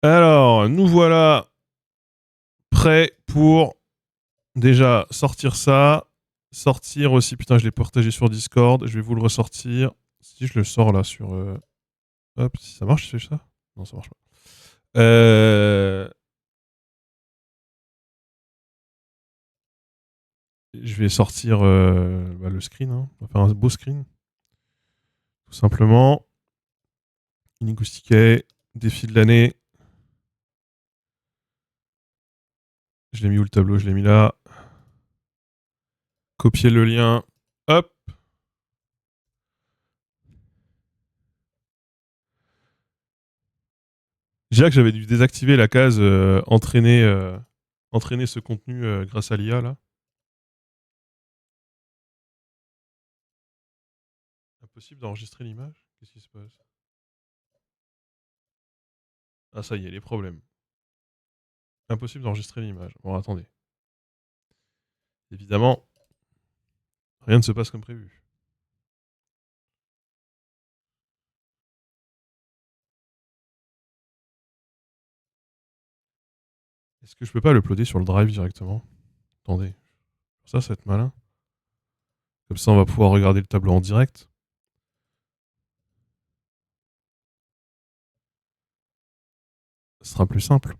Alors, nous voilà prêts pour déjà sortir ça. Sortir aussi, putain, je l'ai partagé sur Discord. Je vais vous le ressortir. Si je le sors là sur. Hop, si ça marche, c'est ça? Non, ça marche pas. Je vais sortir le screen. Hein. On va faire un beau screen. Tout simplement. Inigoustique, défi de l'année. Je l'ai mis où le tableau? Je l'ai mis là. Copier le lien. Hop. Déjà que j'avais dû désactiver la case entraîner ce contenu grâce à l'IA là. Impossible d'enregistrer l'image? Qu'est-ce qui se passe? Ah ça y est, les problèmes. Impossible d'enregistrer l'image. Bon, attendez. Évidemment, rien ne se passe comme prévu. Est-ce que je peux pas l'uploader sur le drive directement? Attendez. Ça va être malin. Comme ça, on va pouvoir regarder le tableau en direct. Ce sera plus simple.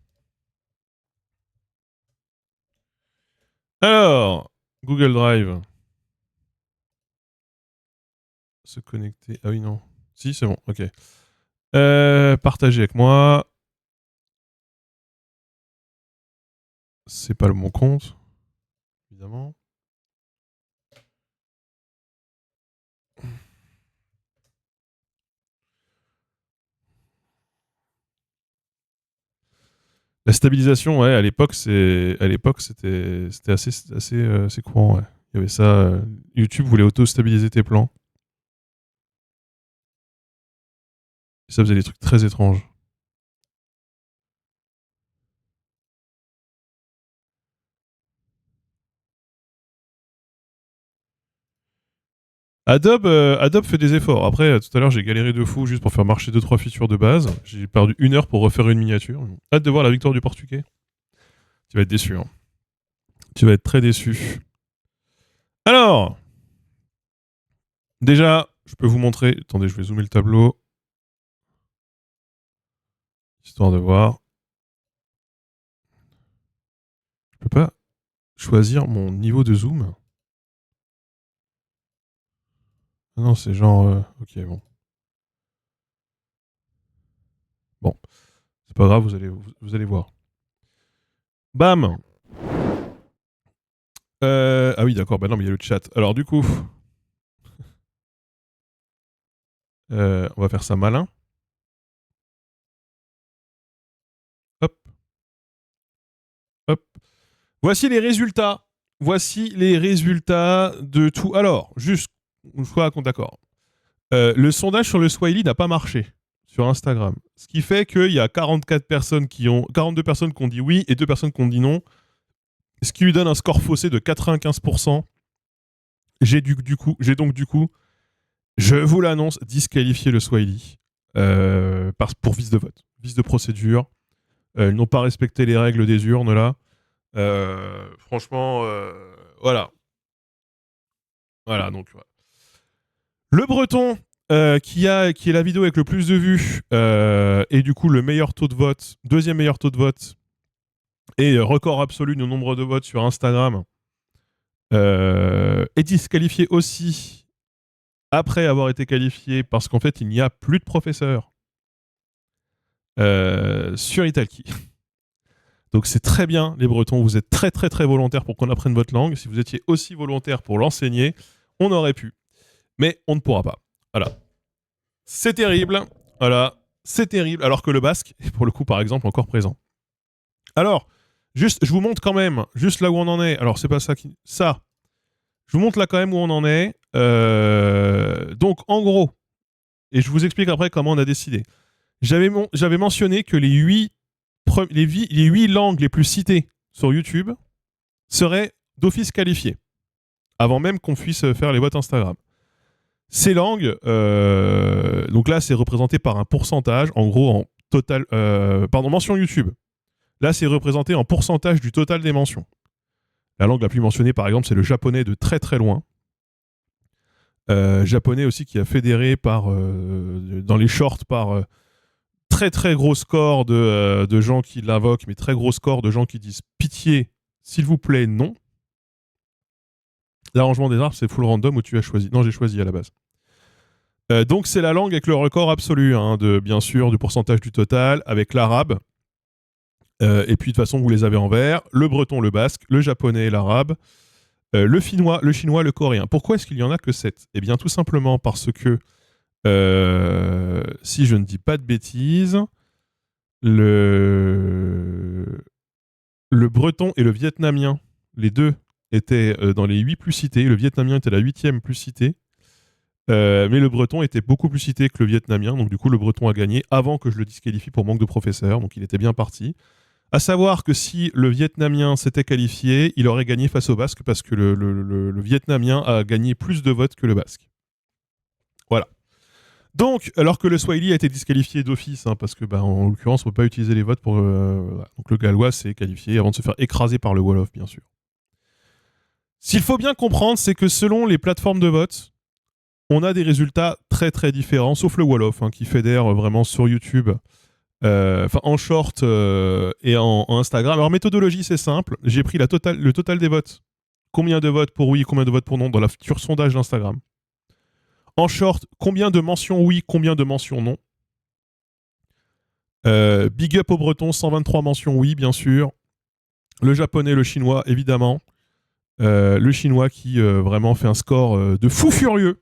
Alors, Google Drive. Se connecter. Ah oui, non. Si, c'est bon, ok. Partager avec moi. C'est pas le bon compte, évidemment. La stabilisation, ouais, à l'époque, c'était assez courant, ouais. Il y avait ça. YouTube voulait auto-stabiliser tes plans. Et ça faisait des trucs très étranges. Adobe fait des efforts. Après, tout à l'heure, j'ai galéré de fou juste pour faire marcher 2-3 features de base. J'ai perdu 1 heure pour refaire une miniature. Hâte de voir la victoire du Portugais. Tu vas être déçu. Hein. Tu vas être très déçu. Alors, déjà, je peux vous montrer. Attendez, je vais zoomer le tableau. Histoire de voir. Je peux pas choisir mon niveau de zoom. Ah non, c'est genre... ok, bon. Bon. C'est pas grave, vous allez voir. Bam. Ah oui, d'accord. Bah non, mais il y a le chat. Alors du coup... on va faire ça malin. Hop. Hop. Voici les résultats. Voici les résultats de tout. Alors, juste, une fois qu'on est d'accord. Le sondage sur le Swahili n'a pas marché sur Instagram. Ce qui fait qu'il y a 42 personnes qui ont dit oui et 2 personnes qui ont dit non. Ce qui lui donne un score faussé de 95%. J'ai donc du coup, je vous l'annonce, disqualifié le Swahili pour vice de vote, vice de procédure. Ils n'ont pas respecté les règles des urnes là. Franchement, voilà. Voilà, donc voilà. Le breton, qui est la vidéo avec le plus de vues, et du coup le meilleur taux de vote, deuxième meilleur taux de vote, et record absolu du nombre de votes sur Instagram, est disqualifié aussi après avoir été qualifié parce qu'en fait il n'y a plus de professeurs sur Italki. Donc c'est très bien les Bretons, vous êtes très très très volontaires pour qu'on apprenne votre langue. Si vous étiez aussi volontaires pour l'enseigner, on aurait pu. Mais on ne pourra pas. Voilà. C'est terrible. Voilà. C'est terrible. Alors que le basque est pour le coup par exemple encore présent. Alors, juste, je vous montre quand même, juste là où on en est. Alors c'est pas ça qui... Ça. Je vous montre là quand même où on en est. Donc en gros, et je vous explique après comment on a décidé. J'avais mentionné que les 8 langues les plus citées sur YouTube seraient d'office qualifiées, avant même qu'on puisse faire les votes Instagram. Ces langues, donc là c'est représenté par un pourcentage, en gros en mentions YouTube. Là, c'est représenté en pourcentage du total des mentions. La langue la plus mentionnée, par exemple, c'est le japonais de très très loin. Japonais aussi qui a fédéré dans les shorts par très très gros score de gens qui l'invoquent, mais très gros score de gens qui disent pitié, s'il vous plaît, non. L'arrangement des arbres, c'est full random où tu as choisi. Non, j'ai choisi à la base. Donc c'est la langue avec le record absolu, bien sûr, du pourcentage du total, avec l'arabe. Et puis de toute façon, vous les avez en vert. Le breton, le basque, le japonais et l'arabe. Le finnois, le chinois, le coréen. Pourquoi est-ce qu'il n'y en a que 7 ? Eh bien, tout simplement parce que, si je ne dis pas de bêtises, le breton et le vietnamien, les deux étaient dans les 8 plus cités. Le vietnamien était la 8e plus citée. Mais le breton était beaucoup plus cité que le vietnamien. Donc du coup, le breton a gagné avant que je le disqualifie pour manque de professeur. Donc il était bien parti. À savoir que si le vietnamien s'était qualifié, il aurait gagné face au basque parce que le vietnamien a gagné plus de votes que le basque. Voilà. Donc, alors que le swahili a été disqualifié d'office, parce que, en l'occurrence, on ne peut pas utiliser les votes pour... voilà. Donc le gallois s'est qualifié avant de se faire écraser par le wolof, bien sûr. S'il faut bien comprendre, c'est que selon les plateformes de vote, on a des résultats très très différents, sauf le wolof, qui fédère vraiment sur YouTube, en short et en Instagram. Alors, méthodologie, c'est simple. J'ai pris le total des votes. Combien de votes pour oui, combien de votes pour non dans la future sondage d'Instagram. En short, combien de mentions oui, combien de mentions non. Big up au breton, 123 mentions oui, bien sûr. Le japonais, le chinois, évidemment. Le chinois qui vraiment fait un score de fou furieux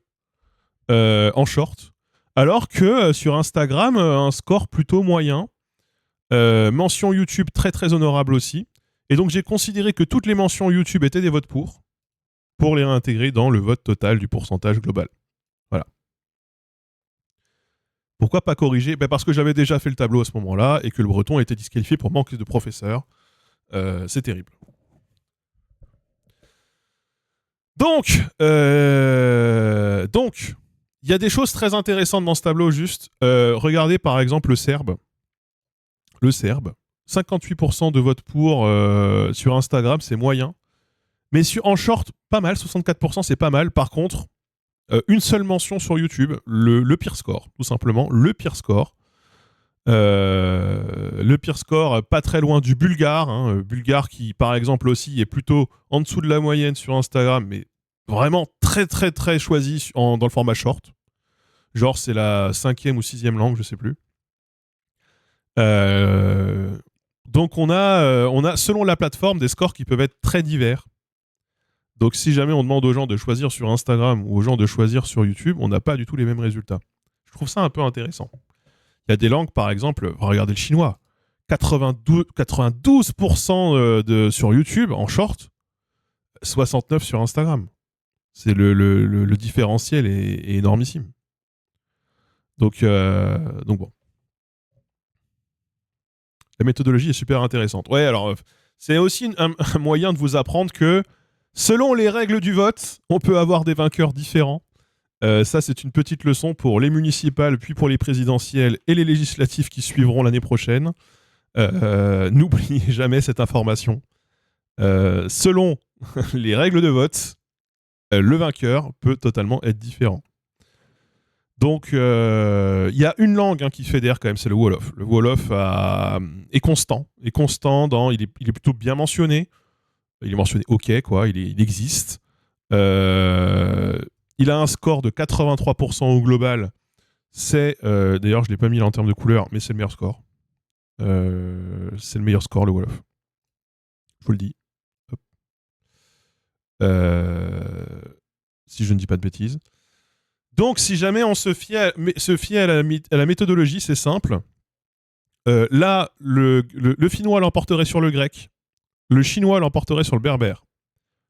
en short. Alors que sur Instagram, un score plutôt moyen. Mention YouTube très très honorable aussi. Et donc j'ai considéré que toutes les mentions YouTube étaient des votes pour les réintégrer dans le vote total du pourcentage global. Voilà. Pourquoi pas corriger ? Parce que j'avais déjà fait le tableau à ce moment-là et que le breton a été disqualifié pour manque de professeur. C'est terrible. Donc, il y a des choses très intéressantes dans ce tableau, juste. Regardez par exemple le serbe. Le serbe. 58% de votes pour sur Instagram, c'est moyen. Mais en short, pas mal. 64%, c'est pas mal. Par contre, une seule mention sur YouTube, le pire score, tout simplement. Le pire score. Le pire score, pas très loin du bulgare. Bulgare qui, par exemple, aussi est plutôt en dessous de la moyenne sur Instagram, mais vraiment très, très, très choisi dans le format short. Genre, c'est la 5e ou 6e langue, je sais plus. Donc, on a, selon la plateforme, des scores qui peuvent être très divers. Donc, si jamais on demande aux gens de choisir sur Instagram ou aux gens de choisir sur YouTube, on n'a pas du tout les mêmes résultats. Je trouve ça un peu intéressant. Il y a des langues, par exemple, regardez le chinois. 92% sur YouTube en short, 69% sur Instagram. C'est le différentiel est énormissime. Donc bon. La méthodologie est super intéressante. Ouais, alors c'est aussi un moyen de vous apprendre que selon les règles du vote, on peut avoir des vainqueurs différents. Ça, c'est une petite leçon pour les municipales, puis pour les présidentielles et les législatives qui suivront l'année prochaine. N'oubliez jamais cette information. Selon les règles de vote, le vainqueur peut totalement être différent. Donc, il y a une langue qui fédère quand même, c'est le Wolof. Le Wolof est constant. Il est plutôt bien mentionné. Il est mentionné OK, quoi. Il existe. Il a un score de 83% au global. D'ailleurs, je ne l'ai pas mis là en termes de couleur, mais c'est le meilleur score. C'est le meilleur score, le Wolof. Je vous le dis. Hop. Si je ne dis pas de bêtises. Donc, si jamais on se fie à la méthodologie, c'est simple. Là, le finnois l'emporterait sur le grec. Le chinois l'emporterait sur le berbère.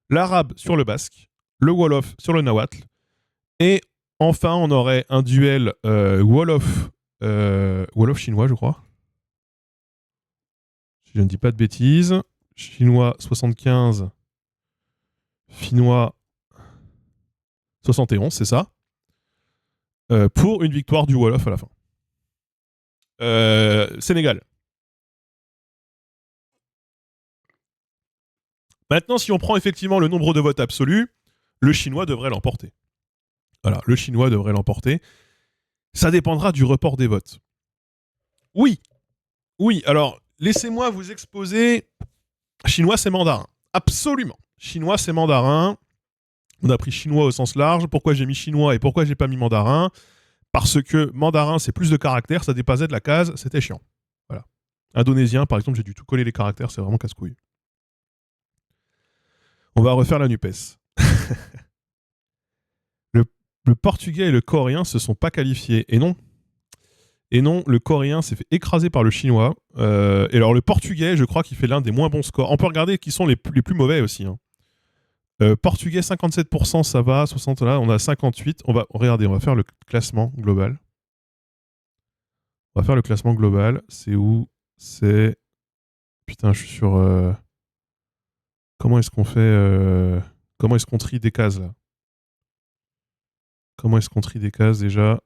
L'arabe sur le basque. Le wolof sur le nahuatl. Et enfin, on aurait un duel wolof-chinois, je crois. Si je ne dis pas de bêtises. Chinois 75. Finnois 71, c'est ça. Pour une victoire du wolof à la fin. Sénégal. Maintenant, si on prend effectivement le nombre de votes absolus, le chinois devrait l'emporter. Voilà, le chinois devrait l'emporter. Ça dépendra du report des votes. Oui, oui, alors laissez-moi vous exposer. Chinois, c'est mandarin. Absolument. Chinois, c'est mandarin. On a pris chinois au sens large. Pourquoi j'ai mis chinois et pourquoi j'ai pas mis mandarin? Parce que mandarin, c'est plus de caractères, ça dépassait de la case, c'était chiant. Voilà. Indonésien, par exemple, j'ai dû tout coller les caractères, c'est vraiment casse-couille. On va refaire la NUPES. le, le portugais et le coréen se sont pas qualifiés. Et non, le coréen s'est fait écraser par le chinois. Et alors le portugais, je crois qu'il fait l'un des moins bons scores. On peut regarder qui sont les plus mauvais aussi. Hein. Portugais 57%, ça va. 60 là, on a 58. On va faire le classement global. On va faire le classement global. C'est où? C'est... Putain, je suis sur... Comment est-ce qu'on fait... Comment est-ce qu'on trie des cases, là? Comment est-ce qu'on trie des cases, déjà?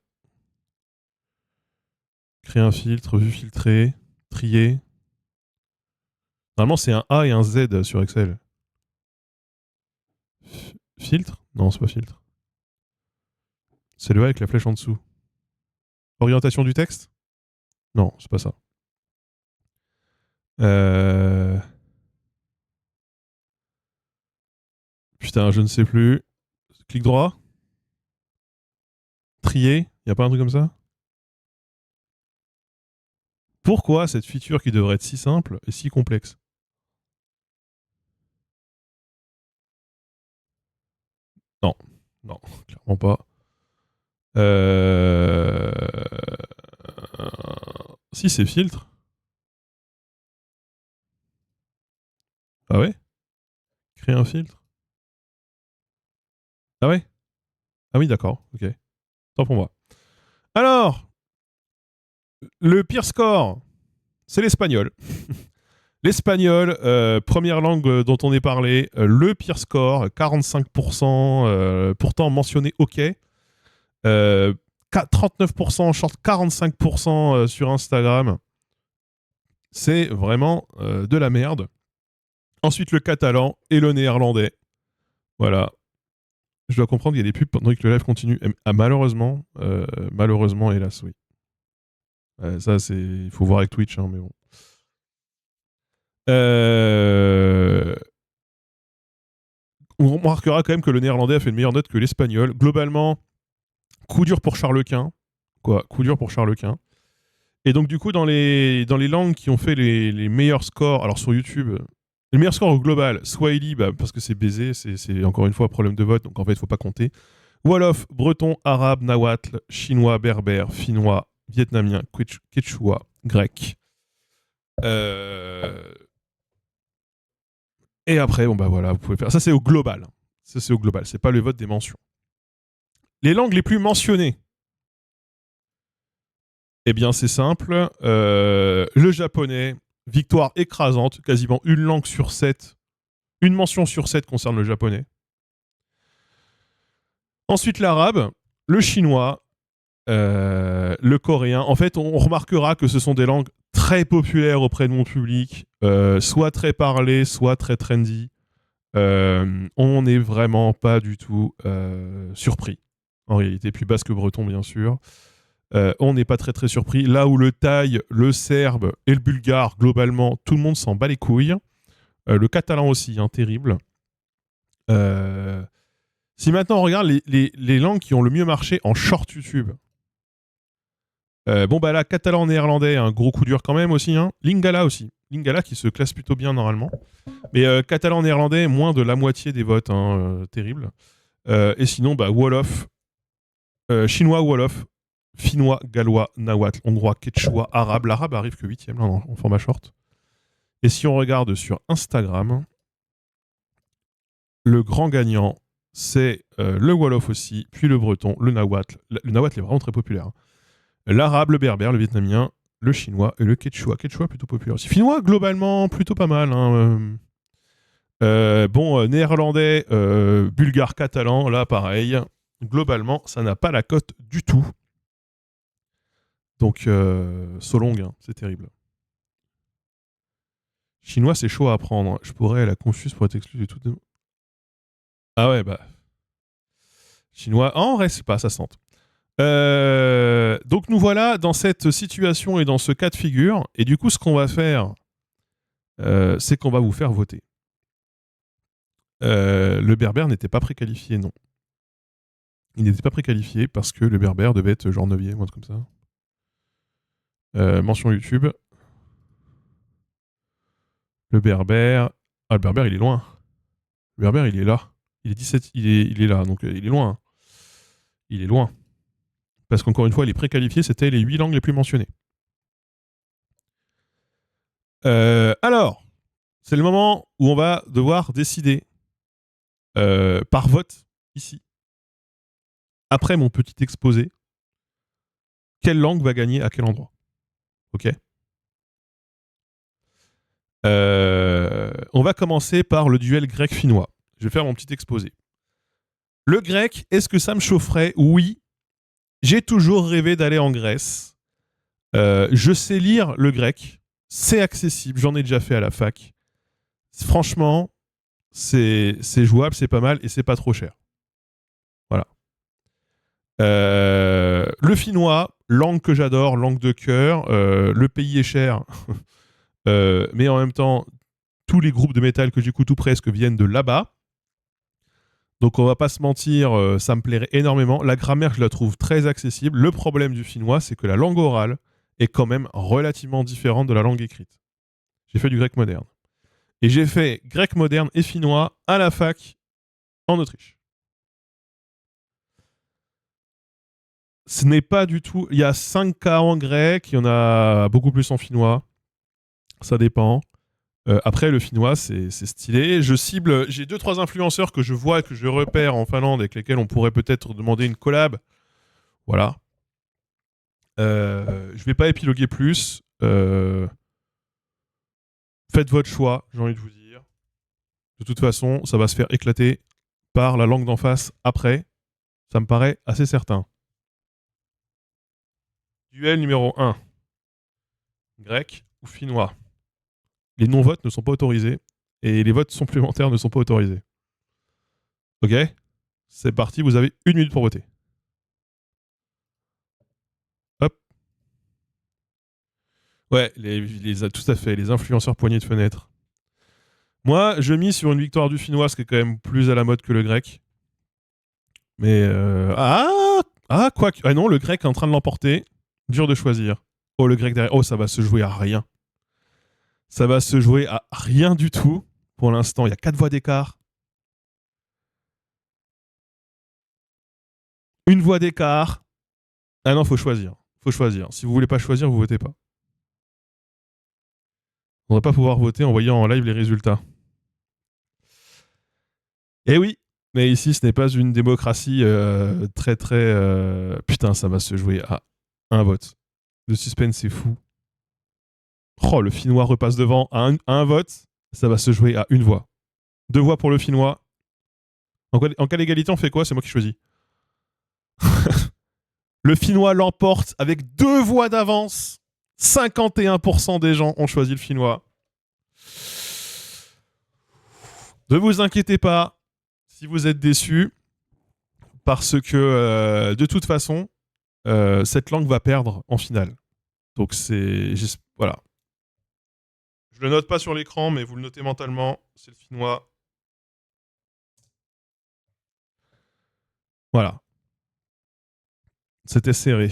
Créer un filtre, vue filtrée, trier. Normalement, c'est un A et un Z sur Excel. Filtre? Non, c'est pas filtre. C'est le A avec la flèche en dessous. Orientation du texte? Non, c'est pas ça. Putain, je ne sais plus. Clic droit? Trier? Y a pas un truc comme ça? Pourquoi cette feature qui devrait être si simple est si complexe? Non, non, clairement pas. Si c'est filtre. Ah ouais? Créer un filtre? Ah ouais? Ah oui, d'accord, ok. Tant pour moi. Alors, le pire score, c'est l'espagnol. L'espagnol, première langue dont on est parlé, le pire score, 45%, pourtant mentionné OK. 39% short, 45% sur Instagram. C'est vraiment de la merde. Ensuite, le catalan et le néerlandais. Voilà. Je dois comprendre qu'il y a des pubs pendant que le live continue. Ah, malheureusement, hélas, oui. Ça, c'est... Il faut voir avec Twitch, hein, mais bon. On remarquera quand même que le néerlandais a fait une meilleure note que l'espagnol. Globalement, coup dur pour Charles-Quint. Coup dur pour Charles-Quint. Et donc, du coup, dans les langues qui ont fait les meilleurs scores, alors sur YouTube, le meilleur score au global, Swahili, bah, parce que c'est baisé, c'est encore une fois un problème de vote, donc en fait, il ne faut pas compter. Wolof, breton, arabe, nahuatl, chinois, berbère, finnois, vietnamien, quechua, grec. Et après, bon bah voilà, vous pouvez faire. Ça, c'est au global. Ça, c'est au global. C'est pas le vote des mentions. Les langues les plus mentionnées. Eh bien, c'est simple. Le japonais, victoire écrasante, quasiment une langue sur 7. Une mention sur 7 concerne le japonais. Ensuite, l'arabe, le chinois, le coréen. En fait, on remarquera que ce sont des langues très populaires auprès de mon public, soit très parlées, soit très trendy. On n'est vraiment pas du tout surpris, en réalité. Puis basque-breton, bien sûr. On n'est pas très très surpris. Là où le thaï, le serbe et le bulgare, globalement, tout le monde s'en bat les couilles. Le catalan aussi, hein, terrible. Si maintenant on regarde les langues qui ont le mieux marché en short YouTube, bon bah là, catalan, néerlandais, un gros coup dur quand même aussi. Hein. Lingala aussi. Lingala qui se classe plutôt bien normalement. Mais catalan, néerlandais, moins de la moitié des votes, hein, terrible. Et sinon, bah, Wolof, chinois, Wolof, finnois, gallois, nahuatl, hongrois, quechua, arabe. L'arabe arrive que 8ème en format short. Et si on regarde sur Instagram, le grand gagnant, c'est le Wolof aussi, puis le breton, le nahuatl. Le nahuatl est vraiment très populaire. Hein. L'arabe, le berbère, le vietnamien, le chinois et le quechua. Quechua plutôt populaire aussi. Finnois, globalement, plutôt pas mal. Hein. Néerlandais, bulgare, catalan, là pareil. Globalement, ça n'a pas la cote du tout. Donc, Solong, hein, c'est terrible. Chinois, c'est chaud à apprendre. Je pourrais la Confuce pour être exclu de tout. Ah ouais, bah. Chinois. Ah, en vrai, c'est pas, ça se tente. Donc, nous voilà dans cette situation et dans ce cas de figure. Et du coup, ce qu'on va faire, c'est qu'on va vous faire voter. Le berbère n'était pas préqualifié, non. Il n'était pas préqualifié parce que le berbère devait être genre 9e ou un truc comme ça. Mention YouTube. Le berbère. Ah, le berbère, il est loin. Le berbère, il est là. Il est 17. Il est là, donc il est loin. Il est loin. Parce qu'encore une fois, les préqualifiés, c'était les 8 langues les plus mentionnées. Alors, c'est le moment où on va devoir décider par vote, ici, après mon petit exposé, quelle langue va gagner à quel endroit. Ok. On va commencer par le duel grec-finnois. Je vais faire mon petit exposé. Le grec, est-ce que ça me chaufferait? Oui. J'ai toujours rêvé d'aller en Grèce. Je sais lire le grec. C'est accessible. J'en ai déjà fait à la fac. Franchement, c'est jouable, c'est pas mal et c'est pas trop cher. Voilà. Le finnois, langue que j'adore, langue de cœur. Le pays est cher. Mais en même temps, tous les groupes de métal que j'écoute ou presque viennent de là-bas. Donc on va pas se mentir, ça me plairait énormément. La grammaire, je la trouve très accessible. Le problème du finnois, c'est que la langue orale est quand même relativement différente de la langue écrite. J'ai fait du grec moderne. Et j'ai fait grec moderne et finnois à la fac en Autriche. Ce n'est pas du tout... Il y a 5 cas en grec, il y en a beaucoup plus en finnois. Ça dépend. Après, le finnois, c'est stylé. Je cible... J'ai 2-3 influenceurs que je vois, que je repère en Finlande, avec lesquels on pourrait peut-être demander une collab. Voilà. Je vais pas épiloguer plus. Faites votre choix, j'ai envie de vous dire. De toute façon, ça va se faire éclater par la langue d'en face après. Ça me paraît assez certain. Duel numéro 1. Grec ou finnois. Les non-votes ne sont pas autorisés et les votes supplémentaires ne sont pas autorisés. Ok? C'est parti, vous avez 1 minute pour voter. Hop. Ouais, tout à fait, les influenceurs poignées de fenêtre. Moi, je mise sur une victoire du finnois, ce qui est quand même plus à la mode que le grec. Mais quoi que... Ah non, le grec est en train de l'emporter. Dur de choisir. Oh, le grec derrière. Oh, ça va se jouer à rien. Ça va se jouer à rien du tout. Pour l'instant, il y a 4 voix d'écart. 1 voix d'écart. Ah non, faut choisir. Faut choisir. Si vous voulez pas choisir, vous votez pas. On va pas pouvoir voter en voyant en live les résultats. Eh oui, mais ici, ce n'est pas une démocratie très très... Putain, ça va se jouer à un vote. Le suspense, c'est fou. Oh, le finnois repasse devant à un vote. Ça va se jouer à 1 voix. 2 voix pour le finnois. En cas d'égalité, on fait quoi? C'est moi qui choisis. Le finnois l'emporte avec 2 voix d'avance. 51% des gens ont choisi le finnois. Ne vous inquiétez pas si vous êtes déçus, parce que de toute façon, cette langue va perdre en finale. Donc c'est... Voilà. Je le note pas sur l'écran, mais vous le notez mentalement. C'est le finnois. Voilà. C'était serré.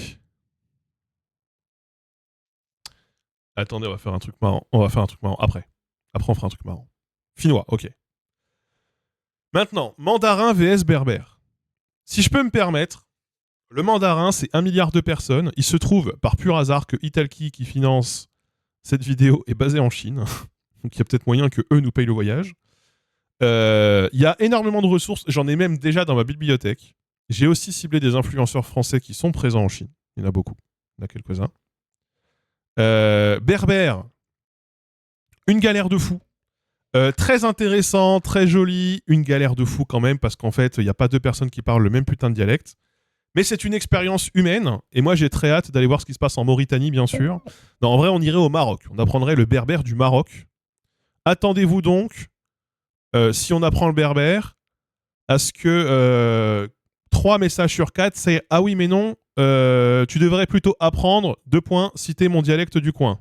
Attendez, on va faire un truc marrant. On va faire un truc marrant après. Après, on fera un truc marrant. Finnois, ok. Maintenant, mandarin vs berbère. Si je peux me permettre, le mandarin, c'est 1 milliard de personnes. Il se trouve, par pur hasard, que Italki, qui finance cette vidéo, est basé en Chine. Donc il y a peut-être moyen que eux nous payent le voyage. Il y a énormément de ressources. J'en ai même déjà dans ma bibliothèque. J'ai aussi ciblé des influenceurs français qui sont présents en Chine. Il y en a beaucoup. Il y en a quelques-uns. Berbère, une galère de fou. Très intéressant, très joli, une galère de fou quand même, parce qu'en fait, il n'y a pas 2 personnes qui parlent le même putain de dialecte. Mais c'est une expérience humaine, et moi j'ai très hâte d'aller voir ce qui se passe en Mauritanie, bien sûr. Non, en vrai, on irait au Maroc. On apprendrait le berbère du Maroc. Attendez-vous donc, si on apprend le berbère, à ce que 3 messages sur 4, c'est « Ah oui, mais non, tu devrais plutôt apprendre, citer mon dialecte du coin ».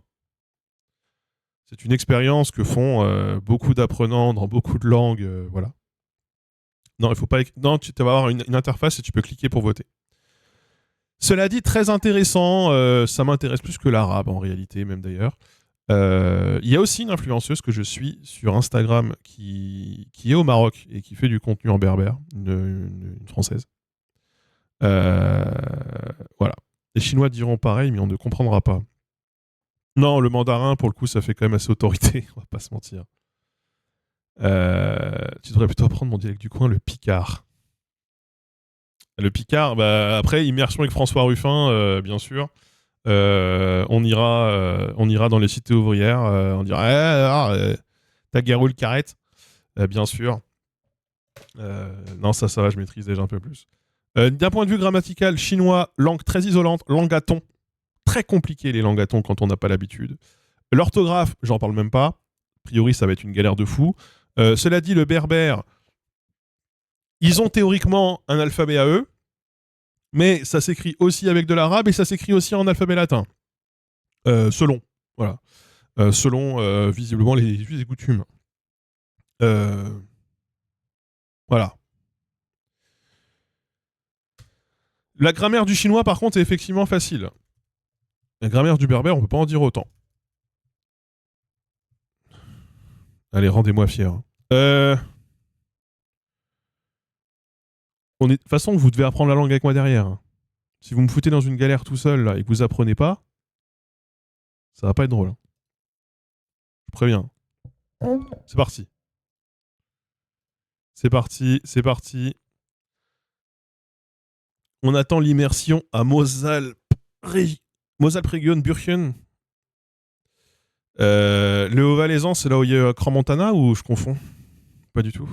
C'est une expérience que font beaucoup d'apprenants dans beaucoup de langues, voilà. Non, il faut pas. Non, tu vas avoir une interface et tu peux cliquer pour voter. Cela dit, très intéressant. Ça m'intéresse plus que l'arabe en réalité, même d'ailleurs. Il y a aussi une influenceuse que je suis sur Instagram qui est au Maroc et qui fait du contenu en berbère, une française. Voilà. Les Chinois diront pareil, mais on ne comprendra pas. Non, le mandarin, pour le coup, ça fait quand même assez autorité, on va pas se mentir. Tu devrais plutôt apprendre mon dialecte du coin, le picard. Le picard, bah, après, immersion avec François Ruffin, bien sûr. On ira dans les cités ouvrières, on dira ta guéroule carrette, bien sûr. Non, ça va, je maîtrise déjà un peu plus. D'un point de vue grammatical, chinois, langue très isolante, langue à ton. Très compliqué les langues à ton quand on n'a pas l'habitude. L'orthographe, j'en parle même pas. A priori, ça va être une galère de fou. Cela dit, le berbère, ils ont théoriquement un alphabet à eux, mais ça s'écrit aussi avec de l'arabe et ça s'écrit aussi en alphabet latin. Selon. Voilà. Selon, visiblement, les us et coutumes. Voilà. La grammaire du chinois, par contre, est effectivement facile. La grammaire du berbère, on peut pas en dire autant. Allez, rendez-moi fier. De toute façon, vous devez apprendre la langue avec moi derrière. Si vous me foutez dans une galère tout seul là, et que vous apprenez pas, ça va pas être drôle. Je préviens. C'est parti. C'est parti. On attend l'immersion à Moselle-Préguionne, Burchen. Le Haut-Valaisan, c'est là où il y a Crans-Montana ou je confonds? Pas du tout.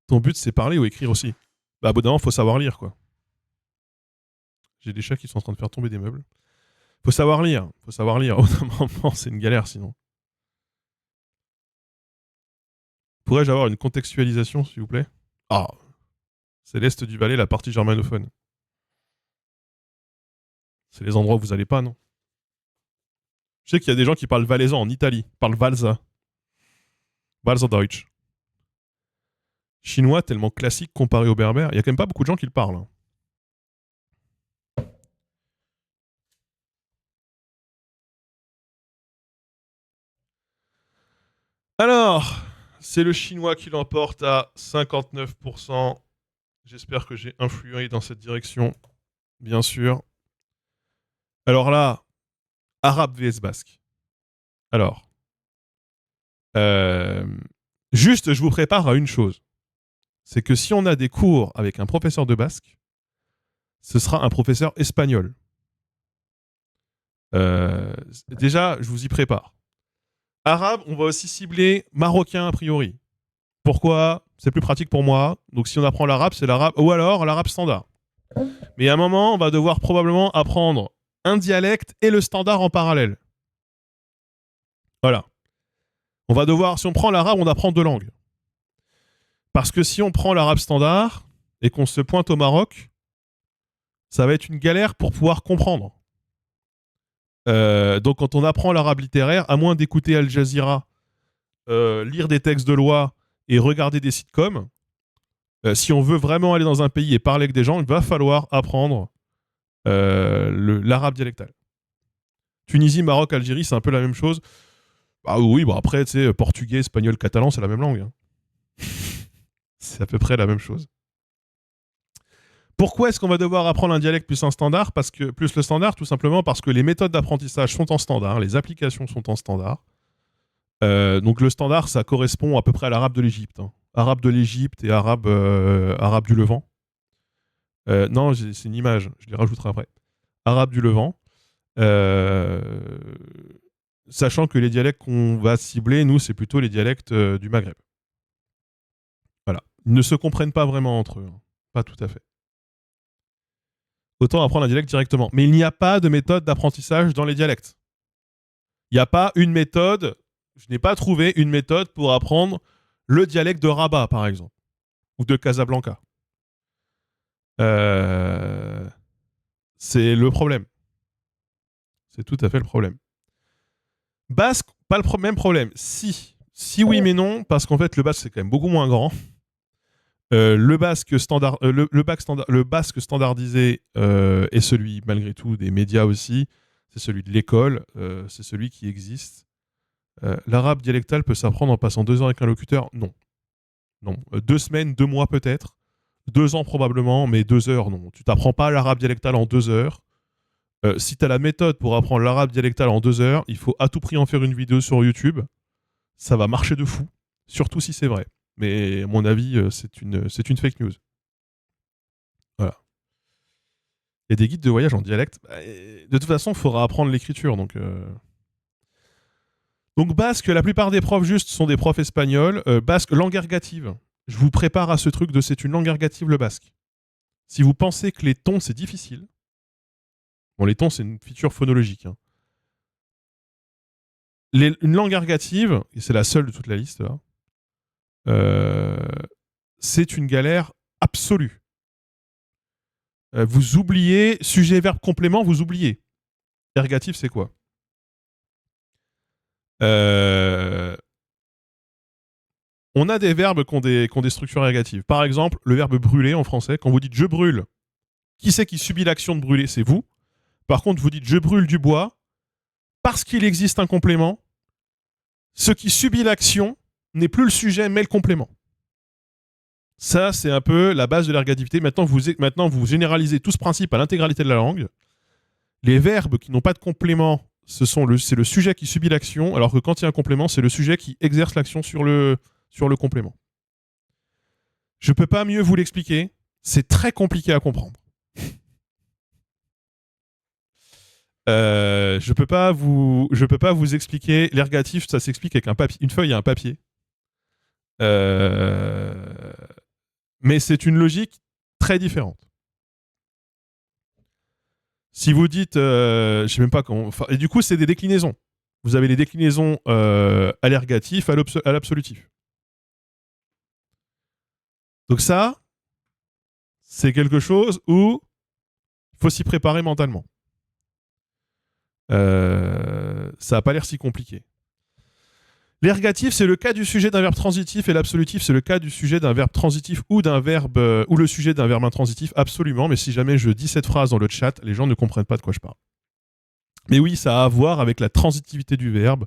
Ton but, c'est parler ou écrire aussi? Bah, au bout d'un moment, faut savoir lire, quoi. J'ai des chats qui sont en train de faire tomber des meubles. Faut savoir lire. Au bout d'un moment, c'est une galère, sinon. Pourrais-je avoir une contextualisation, s'il vous plaît? Ah, c'est l'Est du Valais, la partie germanophone. C'est les endroits où vous allez pas, non? Je sais qu'il y a des gens qui parlent valaisan en Italie. Ils parlent Valsa. Valsa Deutsch. Chinois tellement classique comparé au berbère. Il y a quand même pas beaucoup de gens qui le parlent. Alors, c'est le chinois qui l'emporte à 59%. J'espère que j'ai influé dans cette direction, bien sûr. Alors là, arabe vs basque. Alors, juste, je vous prépare à une chose. C'est que si on a des cours avec un professeur de basque, ce sera un professeur espagnol. Déjà, je vous y prépare. Arabe, on va aussi cibler marocain a priori. Pourquoi? C'est plus pratique pour moi. Donc si on apprend l'arabe, c'est l'arabe. Ou alors l'arabe standard. Mais à un moment, on va devoir probablement apprendre un dialecte et le standard en parallèle. Voilà. On va devoir, si on prend l'arabe, on apprend 2 langues. Parce que si on prend l'arabe standard et qu'on se pointe au Maroc, ça va être une galère pour pouvoir comprendre. Donc quand on apprend l'arabe littéraire, à moins d'écouter Al Jazeera, lire des textes de loi et regarder des sitcoms, si on veut vraiment aller dans un pays et parler avec des gens, il va falloir apprendre l'arabe dialectal. Tunisie, Maroc, Algérie, c'est un peu la même chose. Ah oui, bon après, tu sais, portugais, espagnol, catalan, c'est la même langue. Hein. C'est à peu près la même chose. Pourquoi est-ce qu'on va devoir apprendre un dialecte plus un standard? Plus le standard, tout simplement parce que les méthodes d'apprentissage sont en standard, les applications sont en standard. Donc le standard, ça correspond à peu près à l'arabe de l'Égypte. Hein. Arabe de l'Égypte et arabe du Levant. Non, c'est une image, je les rajouterai après. Arabe du Levant. Sachant que les dialectes qu'on va cibler, nous, c'est plutôt les dialectes du Maghreb. Voilà. Ils ne se comprennent pas vraiment entre eux. Pas tout à fait. Autant apprendre un dialecte directement. Mais il n'y a pas de méthode d'apprentissage dans les dialectes. Il n'y a pas une méthode, je n'ai pas trouvé une méthode pour apprendre le dialecte de Rabat, par exemple, ou de Casablanca. C'est le problème. C'est tout à fait le problème. Basque, pas le même problème. Si oui, mais non, parce qu'en fait, le basque, c'est quand même beaucoup moins grand. Le basque standardisé est celui, malgré tout, des médias aussi. C'est celui de l'école. C'est celui qui existe. L'arabe dialectal peut s'apprendre en passant 2 ans avec un locuteur? Non. Non. 2 semaines, 2 mois peut-être. 2 ans probablement, mais 2 heures, non. Tu t'apprends pas l'arabe dialectal en 2 heures. Si tu as la méthode pour apprendre l'arabe dialectal en 2 heures, il faut à tout prix en faire une vidéo sur YouTube. Ça va marcher de fou, surtout si c'est vrai. Mais à mon avis, c'est une fake news. Voilà. Il y a des guides de voyage en dialecte. De toute façon, il faudra apprendre l'écriture. Donc basque, la plupart des profs juste sont des profs espagnols. Basque, langue ergative. Je vous prépare à ce truc de c'est une langue ergative le basque. Si vous pensez que les tons c'est difficile, bon, les tons c'est une feature phonologique. Hein. Une langue ergative, et c'est la seule de toute la liste là, c'est une galère absolue. Vous oubliez sujet, verbe, complément, vous oubliez. Ergatif, c'est quoi? On a des verbes qui ont des structures ergatives. Par exemple, le verbe brûler en français, quand vous dites je brûle, qui c'est qui subit l'action de brûler? C'est vous. Par contre, vous dites je brûle du bois, parce qu'il existe un complément, ce qui subit l'action n'est plus le sujet, mais le complément. Ça, c'est un peu la base de l'ergativité. Maintenant, vous généralisez tout ce principe à l'intégralité de la langue. Les verbes qui n'ont pas de complément, c'est le sujet qui subit l'action, alors que quand il y a un complément, c'est le sujet qui exerce l'action sur le complément. Je ne peux pas mieux vous l'expliquer. C'est très compliqué à comprendre. Je peux pas vous expliquer. L'ergatif, ça s'explique avec une feuille et un papier. Mais c'est une logique très différente. Si vous dites, je sais même pas comment, et du coup, c'est des déclinaisons. Vous avez les déclinaisons à l'ergatif, à l'absolutif. Donc ça, c'est quelque chose où il faut s'y préparer mentalement. Ça n'a pas l'air si compliqué. L'ergatif, c'est le cas du sujet d'un verbe transitif et l'absolutif, c'est le cas du sujet d'un verbe transitif ou d'un verbe ou le sujet d'un verbe intransitif, absolument. Mais si jamais je dis cette phrase dans le chat, les gens ne comprennent pas de quoi je parle. Mais oui, ça a à voir avec la transitivité du verbe,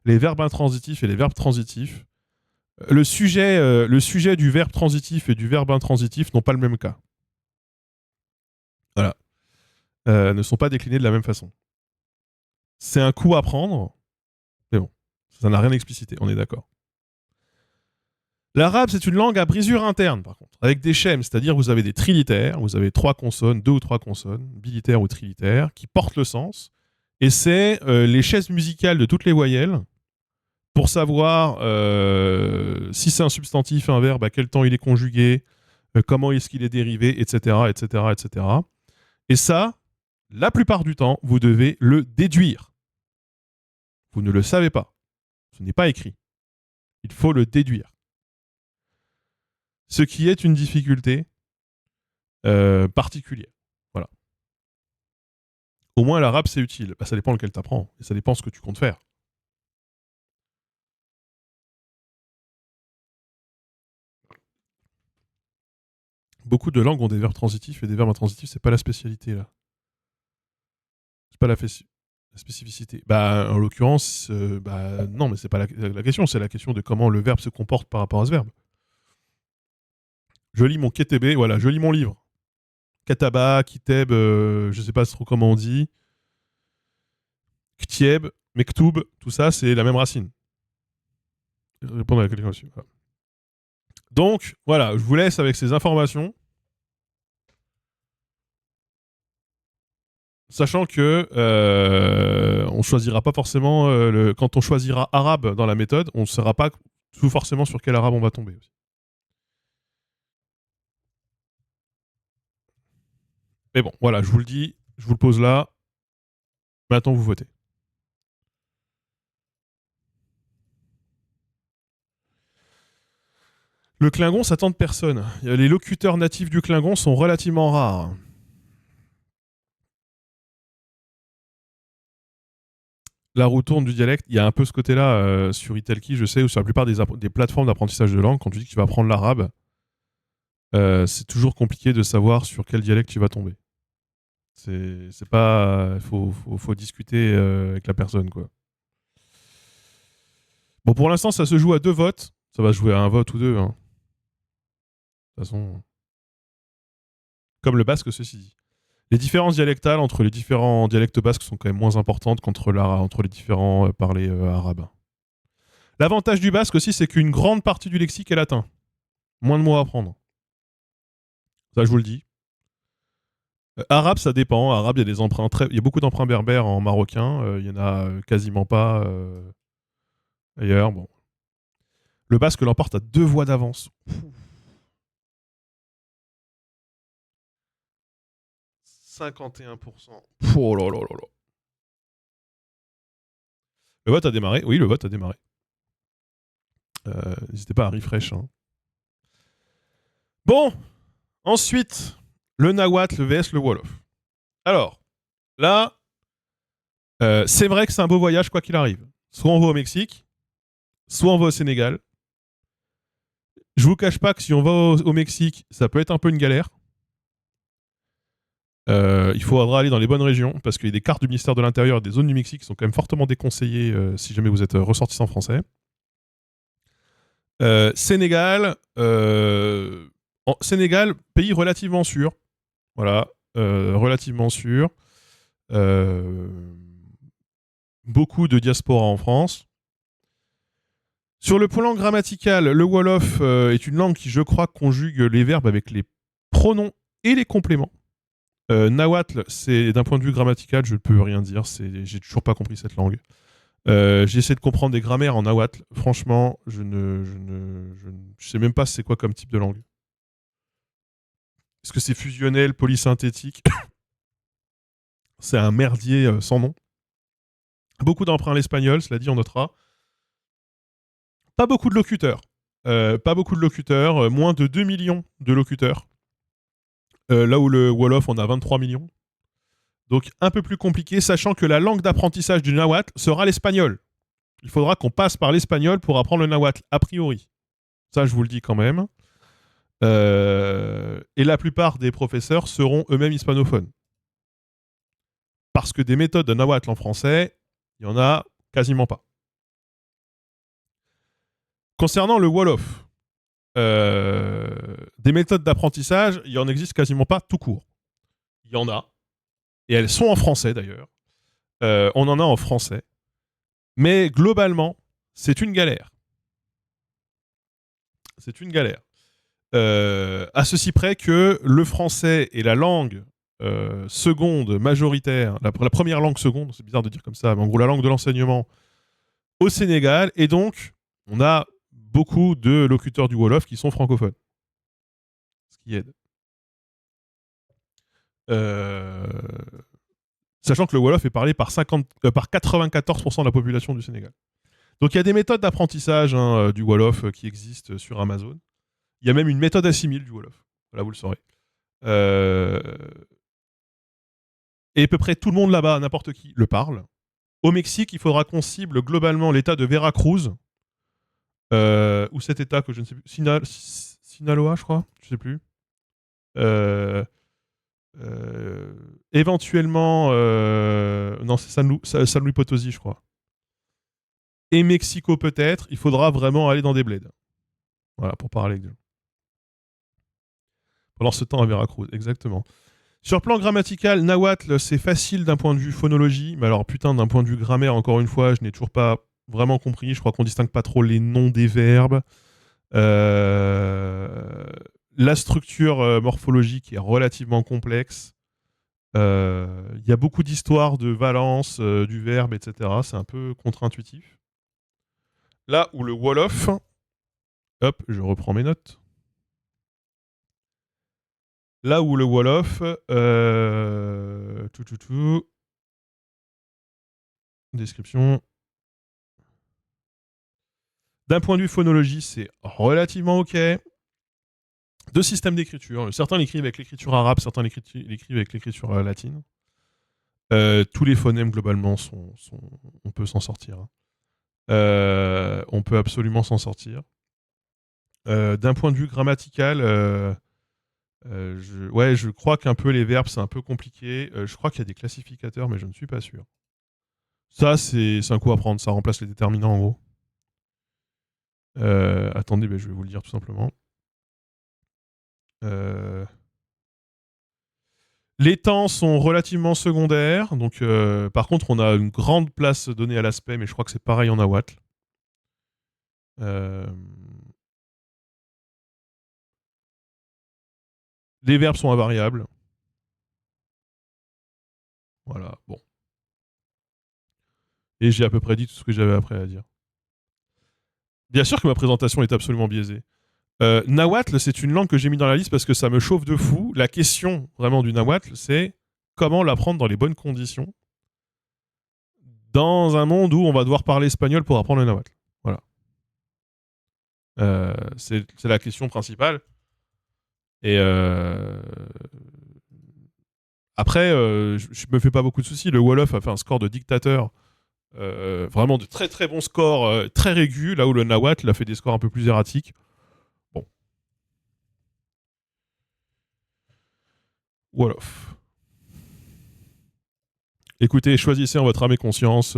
les verbes intransitifs et les verbes transitifs. Le sujet du verbe transitif et du verbe intransitif n'ont pas le même cas. Voilà. Ne sont pas déclinés de la même façon. C'est un coup à prendre, mais bon, ça n'a rien explicité, on est d'accord. L'arabe, c'est une langue à brisure interne, par contre, avec des schèmes, c'est-à-dire vous avez des trilitères, vous avez 3 consonnes, 2 ou 3 consonnes, bilitères ou trilitères, qui portent le sens, et c'est les chaises musicales de toutes les voyelles, pour savoir si c'est un substantif, un verbe, à quel temps il est conjugué, comment est-ce qu'il est dérivé, etc., etc., etc. Et ça, la plupart du temps, vous devez le déduire. Vous ne le savez pas. Ce n'est pas écrit. Il faut le déduire. Ce qui est une difficulté particulière. Voilà. Au moins, l'arabe, c'est utile. Bah, ça dépend lequel tu apprends. Et ça dépend ce que tu comptes faire. Beaucoup de langues ont des verbes transitifs et des verbes intransitifs. C'est pas la spécialité, là. C'est pas la spécificité. Bah, en l'occurrence, non, mais c'est pas la question. C'est la question de comment le verbe se comporte par rapport à ce verbe. Je lis mon KTB, voilà, je lis mon livre. Kataba, Kiteb, je sais pas trop comment on dit. Ktieb, Mektoub, tout ça, c'est la même racine. Répondre à quelqu'un dessus. Voilà. Donc, voilà, je vous laisse avec ces informations. Sachant que on choisira pas forcément quand on choisira arabe dans la méthode, on ne saura pas tout forcément sur quel arabe on va tomber. Mais bon, voilà, je vous le dis, je vous le pose là. Maintenant, vous votez. Le Klingon, ça tente personne. Les locuteurs natifs du Klingon sont relativement rares. La roue tourne du dialecte, il y a un peu ce côté-là sur Italki, je sais, ou sur la plupart des plateformes d'apprentissage de langue, quand tu dis que tu vas apprendre l'arabe, c'est toujours compliqué de savoir sur quel dialecte tu vas tomber. C'est pas... Faut discuter avec la personne, quoi. Bon, pour l'instant, ça se joue à 2 votes. Ça va se jouer à un vote ou 2, hein. De toute façon, comme le basque, ceci dit. Les différences dialectales entre les différents dialectes basques sont quand même moins importantes entre les différents parlers arabes. L'avantage du basque aussi, c'est qu'une grande partie du lexique est latin. Moins de mots à apprendre. Ça, je vous le dis. Arabe, ça dépend. Arabe, il y a des emprunts il y a beaucoup d'emprunts berbères en marocain. Il y en a quasiment pas ailleurs. Bon. Le basque l'emporte à 2 voix d'avance. 51%. Oh là là là là. Le vote a démarré. Oui, le vote a démarré. N'hésitez pas à refresh. Hein. Bon, ensuite, le Nahuatl vs le Wolof. Alors, là, c'est vrai que c'est un beau voyage quoi qu'il arrive. Soit on va au Mexique, soit on va au Sénégal. Je vous cache pas que si on va au Mexique, ça peut être un peu une galère. Il faudra aller dans les bonnes régions parce qu'il y a des cartes du ministère de l'Intérieur et des zones du Mexique qui sont quand même fortement déconseillées si jamais vous êtes ressortissant français. Sénégal, Sénégal, pays relativement sûr. Voilà, relativement sûr. Beaucoup de diaspora en France. Sur le plan grammatical, le Wolof est une langue qui, je crois, conjugue les verbes avec les pronoms et les compléments. Nahuatl, c'est d'un point de vue grammatical, je ne peux rien dire. J'ai toujours pas compris cette langue. J'ai essayé de comprendre des grammaires en Nahuatl. Franchement, je sais même pas c'est quoi comme type de langue. Est-ce que c'est fusionnel, polysynthétique? C'est un merdier sans nom. Beaucoup d'emprunts à l'espagnol, cela dit, on notera. Pas beaucoup de locuteurs. Moins de 2 millions de locuteurs. Là où le Wolof en a 23 millions. Donc un peu plus compliqué, sachant que la langue d'apprentissage du Nahuatl sera l'espagnol. Il faudra qu'on passe par l'espagnol pour apprendre le Nahuatl, a priori. Ça, je vous le dis quand même. Et la plupart des professeurs seront eux-mêmes hispanophones. Parce que des méthodes de Nahuatl en français, il n'y en a quasiment pas. Concernant le Wolof, des méthodes d'apprentissage, il n'y en existe quasiment pas tout court. Il y en a, et elles sont en français d'ailleurs. On en a en français. Mais globalement, c'est une galère. C'est une galère. À ceci près que le français est la langue seconde majoritaire, la première langue seconde, c'est bizarre de dire comme ça, mais en gros la langue de l'enseignement au Sénégal, et donc on a beaucoup de locuteurs du Wolof qui sont francophones. Ce qui aide. Sachant que le Wolof est parlé par 94% de la population du Sénégal. Donc il y a des méthodes d'apprentissage du Wolof qui existent sur Amazon. Il y a même une méthode assimile du Wolof. Voilà, vous le saurez. Et à peu près tout le monde là-bas, n'importe qui, le parle. Au Mexique, il faudra qu'on cible globalement l'état de Veracruz, ou cet état que je ne sais plus, Sinaloa, je crois, je ne sais plus. Éventuellement, non, c'est San Luis Potosi, je crois. Et Mexico peut-être, il faudra vraiment aller dans des bleds. Voilà, pour parler avec eux. Pendant ce temps à Veracruz, exactement. Sur plan grammatical, Nahuatl, c'est facile d'un point de vue phonologie, mais alors putain, d'un point de vue grammaire, encore une fois, je n'ai toujours pas vraiment compris. Je crois qu'on distingue pas trop les noms des verbes. La structure morphologique est relativement complexe. Il y a beaucoup d'histoires de valence du verbe, etc. C'est un peu contre-intuitif. Là où le Wolof, hop, je reprends mes notes. Là où le Wolof, description. D'un point de vue phonologie, c'est relativement ok. Deux systèmes d'écriture. Certains l'écrivent avec l'écriture arabe, certains l'écrivent avec l'écriture latine. Tous les phonèmes, globalement, on peut s'en sortir. On peut absolument s'en sortir. D'un point de vue grammatical, je crois qu'un peu les verbes, c'est un peu compliqué. Je crois qu'il y a des classificateurs, mais je ne suis pas sûr. Ça, c'est un coup à prendre. Ça remplace les déterminants, en gros. Attendez, je vais vous le dire tout simplement. Les temps sont relativement secondaires. Donc, par contre, on a une grande place donnée à l'aspect, mais je crois que c'est pareil en nahuatl. Les verbes sont invariables. Voilà, bon. Et j'ai à peu près dit tout ce que j'avais après à dire. Bien sûr que ma présentation est absolument biaisée. Nahuatl, c'est une langue que j'ai mis dans la liste parce que ça me chauffe de fou. La question vraiment du Nahuatl, c'est comment l'apprendre dans les bonnes conditions dans un monde où on va devoir parler espagnol pour apprendre le Nahuatl. Voilà. C'est la question principale. Et après, je me fais pas beaucoup de soucis. Le Wolof a fait un score de dictateur. Vraiment de très très bons scores, très régus, là où le Nahuatl a fait des scores un peu plus erratiques. Bon. Wolof. Écoutez, choisissez en votre âme et conscience.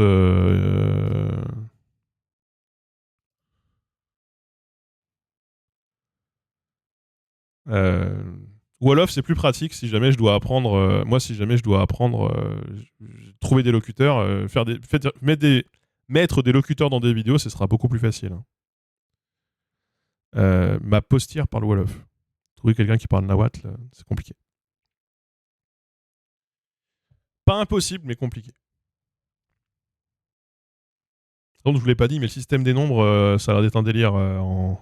Wolof, c'est plus pratique si jamais je dois apprendre. Moi, si jamais je dois apprendre, trouver des locuteurs, mettre des locuteurs dans des vidéos, ce sera beaucoup plus facile. Ma postière parle Wolof. Trouver quelqu'un qui parle Nahuatl, c'est compliqué. Pas impossible, mais compliqué. Donc, je vous l'ai pas dit, mais le système des nombres, ça a l'air d'être un délire en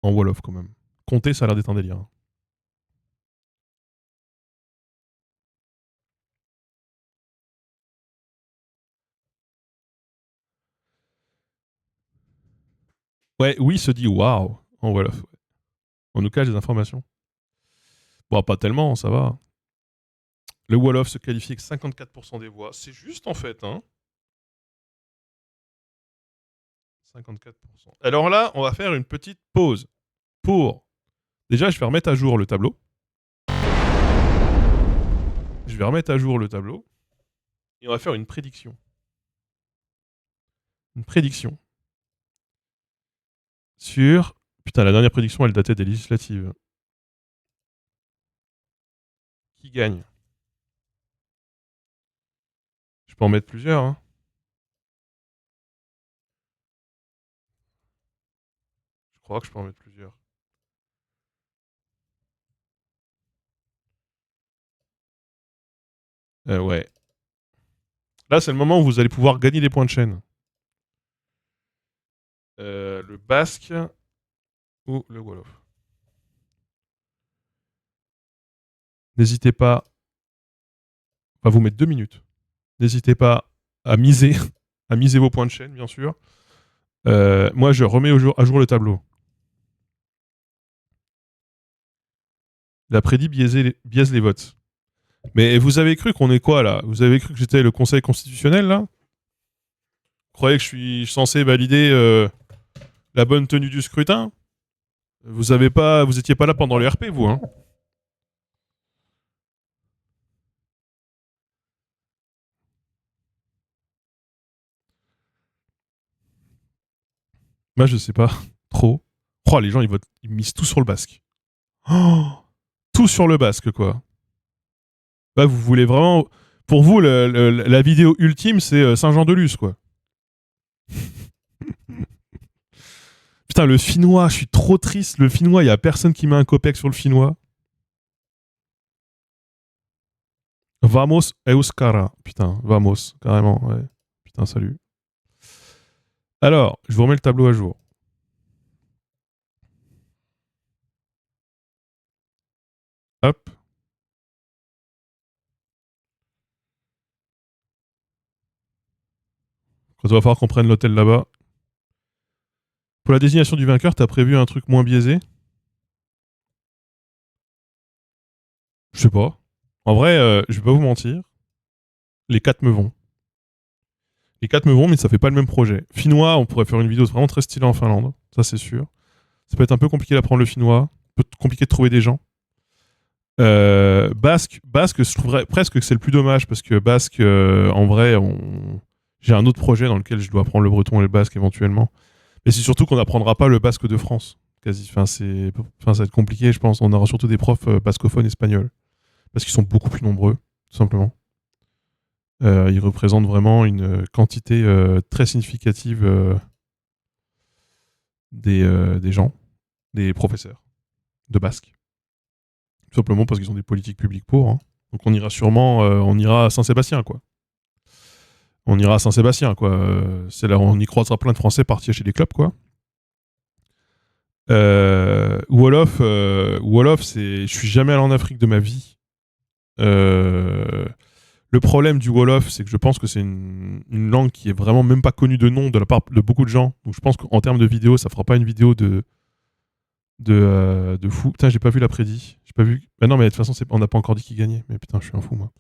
Wolof quand même. Compter, ça a l'air d'être un délire. Ouais, oui se dit waouh en Wolof. Ouais. On nous cache des informations. Bon, pas tellement, ça va. Le Wolof se qualifie avec 54% des voix. C'est juste en fait, hein. 54%. Alors là, on va faire une petite pause pour... Déjà, je vais remettre à jour le tableau. Je vais remettre à jour le tableau. Et on va faire une prédiction. Une prédiction. Sur... Putain, la dernière prédiction, elle datait des législatives. Qui gagne? Je peux en mettre plusieurs, hein. Je crois que je peux en mettre plusieurs. Ouais. Là, c'est le moment où vous allez pouvoir gagner des points de chaîne. Le basque ou le Wolof. N'hésitez pas... On va vous mettre 2 minutes. N'hésitez pas à miser, à miser vos points de chaîne, bien sûr. Moi, je remets à jour le tableau. La prédit biaise les votes. Mais vous avez cru qu'on est quoi, là? Vous avez cru que j'étais le Conseil constitutionnel, là? Vous croyez que je suis censé valider la bonne tenue du scrutin? Vous étiez pas là pendant les RP, vous, hein? Moi, je sais pas. Trop. Oh, les gens, ils misent tout sur le basque. Oh, tout sur le basque, quoi. Bah, vous voulez vraiment... Pour vous, la vidéo ultime, c'est Saint-Jean-de-Luz, quoi. Putain, le finnois, je suis trop triste. Le finnois, il y a personne qui met un copec sur le finnois. Vamos Euskara. Putain, vamos, carrément, ouais. Putain, salut. Alors, je vous remets le tableau à jour. Hop. Quand il va falloir qu'on prenne l'hôtel là-bas. Pour la désignation du vainqueur, t'as prévu un truc moins biaisé? Je sais pas. En vrai, je vais pas vous mentir. Les 4 me vont. Les 4 me vont, mais ça fait pas le même projet. Finnois, on pourrait faire une vidéo vraiment très stylée en Finlande. Ça, c'est sûr. Ça peut être un peu compliqué d'apprendre le finnois. Un peu compliqué de trouver des gens. Basque, je trouverais presque que c'est le plus dommage parce que Basque, en vrai, j'ai un autre projet dans lequel je dois apprendre le breton et le basque éventuellement. Mais c'est surtout qu'on n'apprendra pas le basque de France. Quasi. Ça va être compliqué, je pense. On aura surtout des profs bascophones espagnols parce qu'ils sont beaucoup plus nombreux, tout simplement. Ils représentent vraiment une quantité très significative des gens, des professeurs de basque. Tout simplement parce qu'ils ont des politiques publiques pour. Hein. Donc on ira sûrement, on ira à Saint-Sébastien, quoi. On ira à Saint-Sébastien, quoi. C'est là, on y croisera plein de Français partis chez des clubs, quoi. Wolof, c'est, je suis jamais allé en Afrique de ma vie. Le problème du Wolof, c'est que je pense que c'est une langue qui est vraiment même pas connue de nom de la part de beaucoup de gens. Donc je pense qu'en termes de vidéo, ça fera pas une vidéo de fou. Putain, j'ai pas vu l'après-midi. J'ai pas vu. Bah non, mais de toute façon, on n'a pas encore dit qui gagnait. Mais putain, je suis un fou, moi.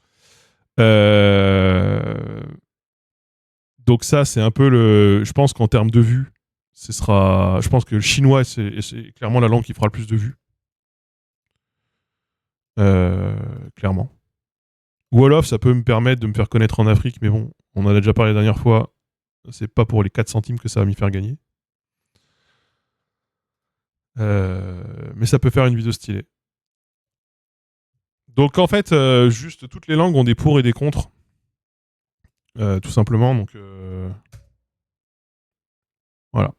Donc ça, c'est un peu le. Je pense qu'en termes de vues, ce sera. Je pense que le chinois, c'est clairement la langue qui fera le plus de vues. Clairement. Wolof, ça peut me permettre de me faire connaître en Afrique, mais bon, on en a déjà parlé la dernière fois. C'est pas pour les 4 centimes que ça va m'y faire gagner. Mais ça peut faire une vidéo stylée. Donc en fait, juste toutes les langues ont des pour et des contre. Tout simplement, donc voilà.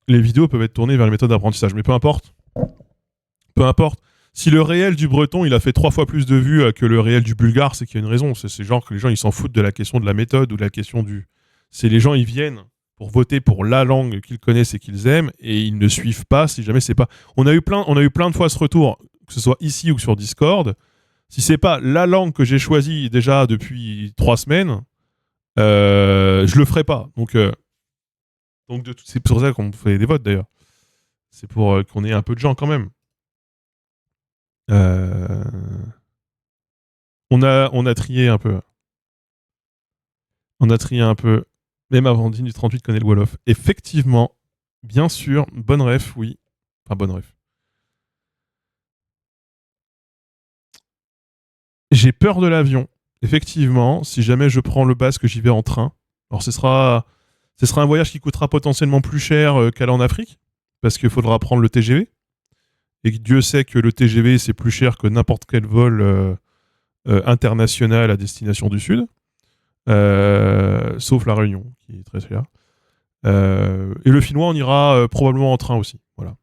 Les vidéos peuvent être tournées vers les méthodes d'apprentissage, mais peu importe. Peu importe. Si le réel du breton il a fait 3 fois plus de vues que le réel du bulgare, c'est qu'il y a une raison. C'est genre que les gens ils s'en foutent de la question de la méthode ou de la question du. C'est les gens ils viennent pour voter pour la langue qu'ils connaissent et qu'ils aiment et ils ne suivent pas si jamais c'est pas. On a eu plein de fois ce retour, que ce soit ici ou sur Discord. Si c'est pas la langue que j'ai choisie déjà depuis 3 semaines, je le ferai pas. Donc c'est pour ça qu'on fait des votes d'ailleurs. C'est pour qu'on ait un peu de gens quand même. Euh, on a trié un peu. On a trié un peu. Même Amandine du 38 connaît le Wolof. Effectivement, bien sûr, bonne ref, oui. Enfin, bonne ref. J'ai peur de l'avion. Effectivement, si jamais je prends le basque, j'y vais en train. Alors, ce sera un voyage qui coûtera potentiellement plus cher qu'aller en Afrique, parce qu'il faudra prendre le TGV. Et que Dieu sait que le TGV, c'est plus cher que n'importe quel vol international à destination du Sud. Sauf la Réunion, qui est très cher. Et le finnois, on ira probablement en train aussi. Voilà.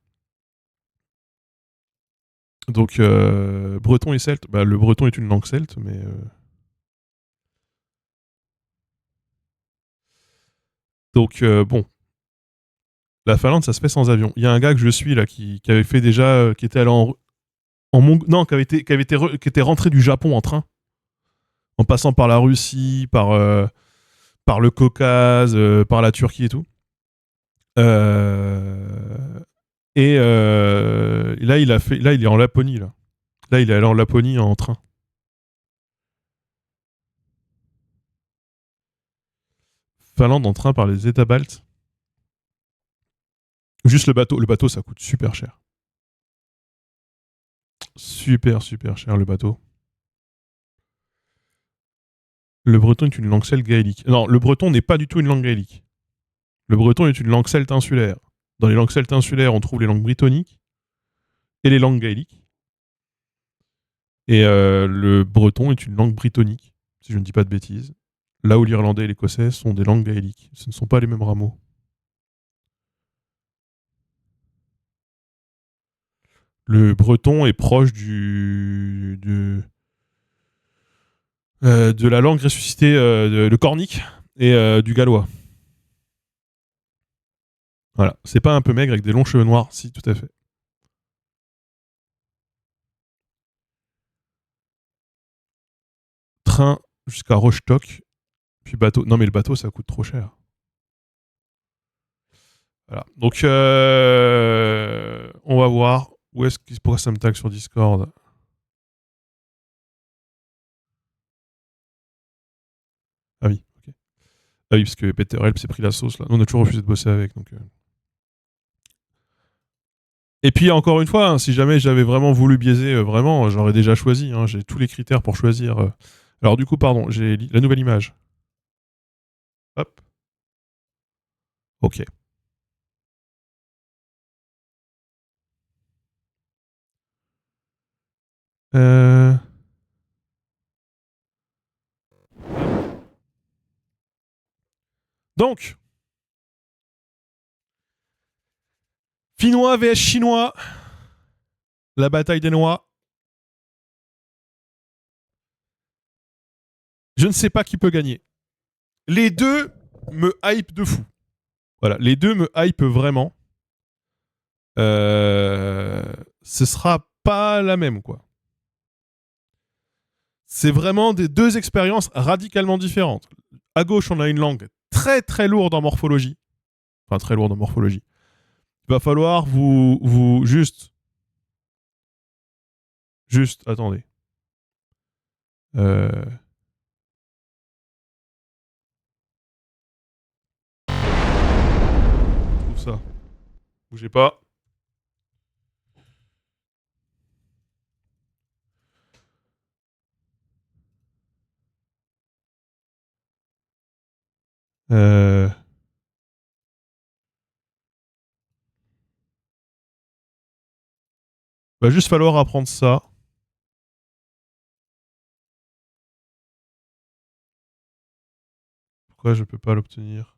Donc, breton et celte. Bah, le breton est une langue celte, mais. Donc, bon. La Finlande, ça se fait sans avion. Il y a un gars que je suis là qui avait fait déjà. Qui était allé Non, qui était rentré du Japon en train. En passant par la Russie, par le Caucase, par la Turquie et tout. Et là, il est en Laponie là. Là, il est allé en Laponie en train. Finlande en train par les États baltes. Juste le bateau. Le bateau, ça coûte super cher. Super, super cher le bateau. Le breton est une langue celte gaélique. Non, le breton n'est pas du tout une langue gaélique. Le breton est une langue celte insulaire. Dans les langues celtes insulaires, on trouve les langues brittoniques et les langues gaéliques. Et le breton est une langue brittonique, si je ne dis pas de bêtises. Là où l'irlandais et l'écossais sont des langues gaéliques. Ce ne sont pas les mêmes rameaux. Le breton est proche de la langue ressuscitée, le cornique et du gallois. Voilà. C'est pas un peu maigre avec des longs cheveux noirs? Si, tout à fait. train jusqu'à Rostock. Puis bateau. Non, mais le bateau, ça coûte trop cher. Voilà. Donc, on va voir. Où est-ce qu'il pourrait ça me tag sur Discord? Ah oui, ok. Ah oui, parce que Peter Help s'est pris la sauce là. Nous, on a toujours refusé de bosser avec. Donc, Et puis, encore une fois, hein, si jamais j'avais vraiment voulu biaiser, vraiment, j'aurais déjà choisi. Hein. J'ai tous les critères pour choisir. Alors, du coup, pardon, j'ai la nouvelle image. Hop. Ok. Euh... Donc, Finnois vs Chinois. La bataille des noix. Je ne sais pas qui peut gagner. Les deux me hype de fou. Voilà, les deux me hype vraiment. Ce sera pas la même, quoi. C'est vraiment des deux expériences radicalement différentes. À gauche, on a une langue très très lourde en morphologie. Enfin, très lourde en morphologie. Il va falloir vous juste, attendez. Euh... Trouve ça. Bougez pas. Euh... Va juste falloir apprendre ça. Pourquoi je peux pas l'obtenir?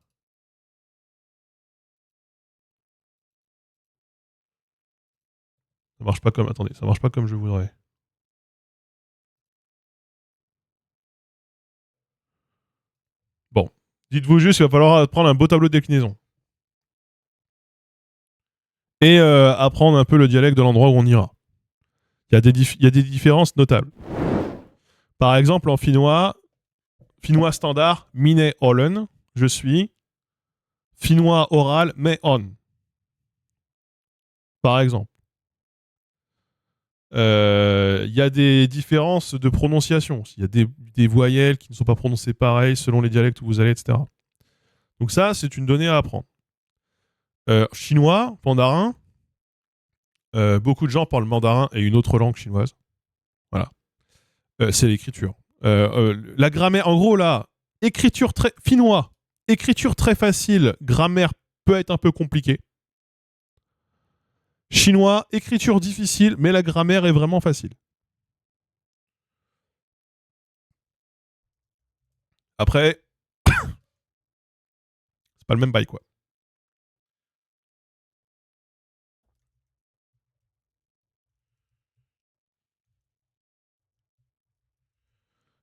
Ça marche pas comme. Attendez, ça marche pas comme je voudrais. Bon. Dites-vous juste qu'il va falloir prendre un beau tableau de déclinaison. Et apprendre un peu le dialecte de l'endroit où on ira. Il y a des différences notables. Par exemple, en finnois standard, mine olen, je suis. Finnois oral, mais on. Par exemple. Il y a des différences de prononciation. Il y a des voyelles qui ne sont pas prononcées pareil selon les dialectes où vous allez, etc. Donc ça, c'est une donnée à apprendre. Chinois, mandarin, beaucoup de gens parlent mandarin et une autre langue chinoise. Voilà. C'est l'écriture. La grammaire, en gros, là, écriture très. Finnois, écriture très facile, grammaire peut être un peu compliquée. Chinois, écriture difficile, mais la grammaire est vraiment facile. Après, c'est pas le même bail, quoi.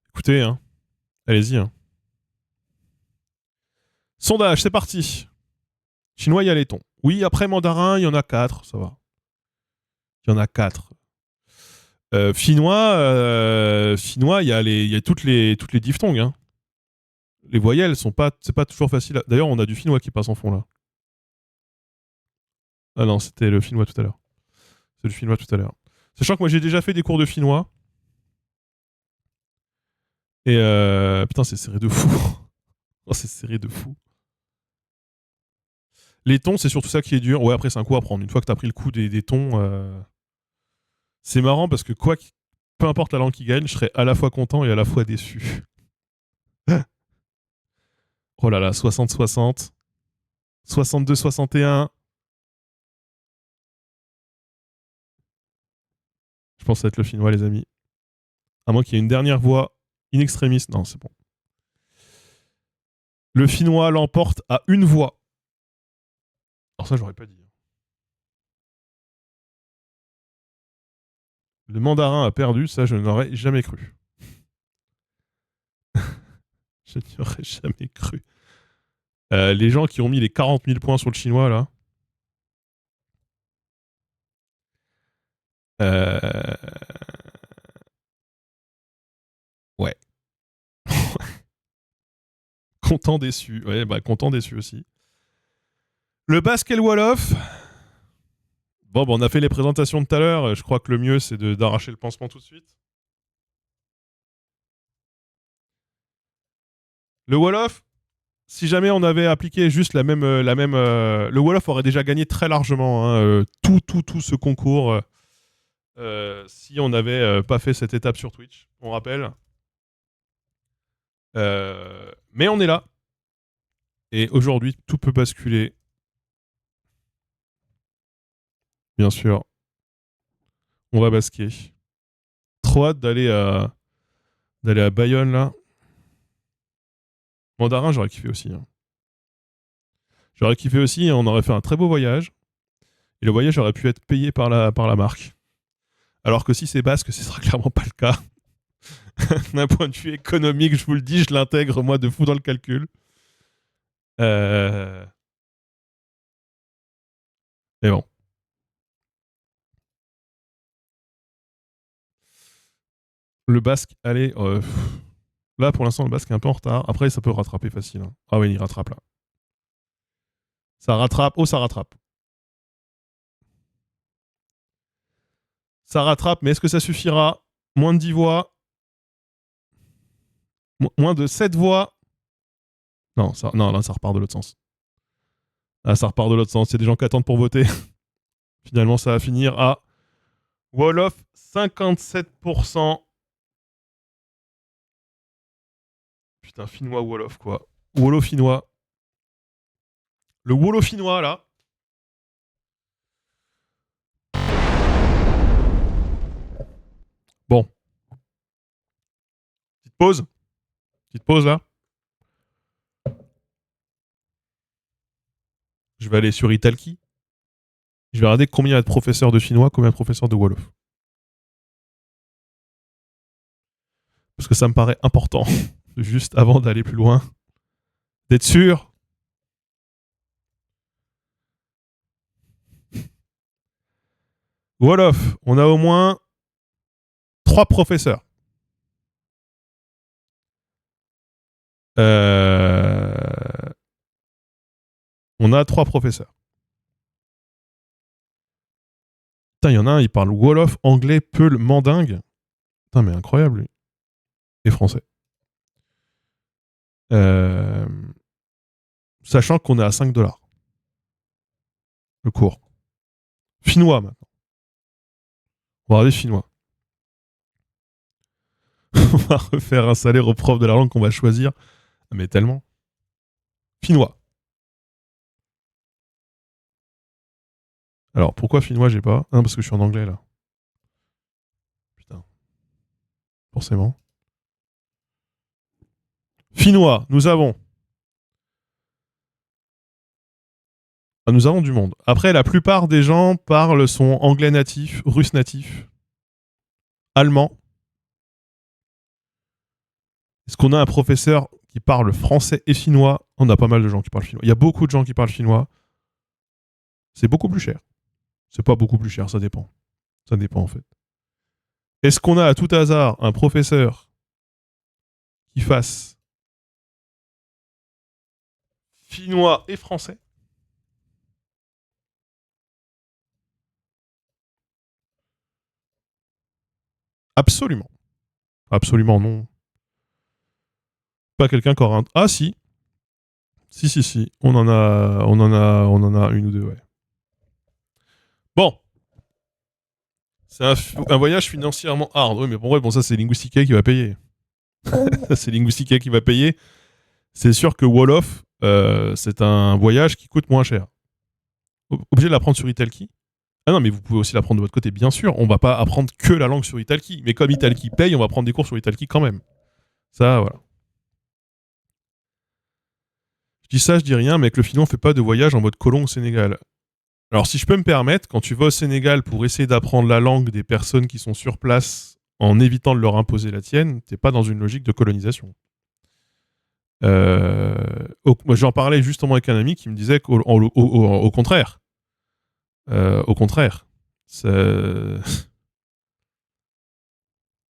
Écoutez, hein, allez-y. Hein. Sondage, c'est parti. Chinois, il y a les tons. Oui, après mandarin, il y en a 4, ça va. Il y en a 4. Finnois, il y a toutes les diphtongues. Hein. Les voyelles sont pas, c'est pas toujours facile. D'ailleurs, on a du finnois qui passe en fond là. Ah non, c'était le finnois tout à l'heure. C'est le finnois tout à l'heure. Sachant que moi j'ai déjà fait des cours de finnois. Et putain, c'est serré de fou. Oh, c'est serré de fou. Les tons, c'est surtout ça qui est dur. Ouais, après, c'est un coup à prendre. Une fois que t'as pris le coup des tons, c'est marrant parce que peu importe la langue qui gagne, je serais à la fois content et à la fois déçu. Oh là là, 60-60. 62-61. Je pense que ça va être le finnois, les amis. À moins qu'il y ait une dernière voix in extremis. Non, c'est bon. Le finnois l'emporte à une voix. Alors ça, j'aurais pas dit. Le mandarin a perdu, ça, je n'aurais jamais cru. Je n'y aurais jamais cru. Les gens qui ont mis les 40 000 points sur le chinois, là. Euh... Ouais. Content déçu. Ouais, bah content déçu aussi. Le basque et le Wolof. Bon, bah, on a fait les présentations de tout à l'heure. Je crois que le mieux, c'est d'arracher le pansement tout de suite. Le Wolof, si jamais on avait appliqué juste le Wolof aurait déjà gagné très largement hein, tout ce concours si on n'avait pas fait cette étape sur Twitch, on rappelle. Mais on est là. Et aujourd'hui, tout peut basculer. Bien sûr. On va basquer. Trop hâte d'aller à Bayonne, là. Mandarin, j'aurais kiffé aussi. Hein. J'aurais kiffé aussi, on aurait fait un très beau voyage. Et le voyage aurait pu être payé par la marque. Alors que si c'est basque, ce sera clairement pas le cas. D'un point de vue économique, je vous le dis, je l'intègre moi de fou dans le calcul. Mais bon. Le basque, allez. Là, pour l'instant, le basque est un peu en retard. Après, ça peut rattraper facile. Hein. Ah oui, il rattrape là. Ça rattrape. Oh, ça rattrape. Ça rattrape, mais est-ce que ça suffira? Moins de 10 voix. Moins de 7 voix. Non, non, là, ça repart de l'autre sens. Là, ça repart de l'autre sens. Il y a des gens qui attendent pour voter. Finalement, ça va finir à Wolof 57%. Putain, finnois Wolof, quoi. Wolofinois. Le Wolofinois, là. Bon. Petite pause. Petite pause, là. Je vais aller sur Italki. Je vais regarder combien il y a de professeurs de finnois, combien de professeurs de Wolof. Parce que ça me paraît important, juste avant d'aller plus loin, d'être sûr. Wolof, on a au moins 3 professeurs. On a 3 professeurs. Putain, il y en a un, il parle Wolof, anglais, peul, mandingue. Putain, mais incroyable, lui. Et français. Sachant qu'on est à 5$. Le cours. Finnois, maintenant. On va regarder finnois. On va refaire un salaire au prof de la langue qu'on va choisir. Mais tellement. Finnois. Alors, pourquoi finnois, j'ai pas? Non, parce que je suis en anglais, là. Putain. Forcément. Finnois, nous avons. Ah, nous avons du monde. Après, la plupart des gens parlent son anglais natif, russe natif, allemand. Est-ce qu'on a un professeur qui parle français et finnois? On a pas mal de gens qui parlent finnois. Il y a beaucoup de gens qui parlent finnois. C'est beaucoup plus cher. C'est pas beaucoup plus cher, ça dépend. Ça dépend en fait. Est-ce qu'on a à tout hasard un professeur qui fasse finnois et français? Absolument. Absolument non. Pas quelqu'un qui aura un... Ah si. Si. On en a une ou deux, ouais. Bon. C'est un voyage financièrement hard. Oui, mais bon, ça c'est Linguistica qui va payer. C'est Linguistica qui va payer. C'est sûr que Wolof, c'est un voyage qui coûte moins cher. Obligé de l'apprendre sur Italki. Ah non, mais vous pouvez aussi l'apprendre de votre côté, bien sûr. On va pas apprendre que la langue sur Italki. Mais comme Italki paye, on va prendre des cours sur Italki quand même. Ça, voilà. Je dis ça, je dis rien, mais avec le finnois, on fait pas de voyage en mode colon au Sénégal. Alors, si je peux me permettre, quand tu vas au Sénégal pour essayer d'apprendre la langue des personnes qui sont sur place en évitant de leur imposer la tienne, t'es pas dans une logique de colonisation. Moi, j'en parlais justement avec un ami qui me disait qu'au contraire. Au contraire.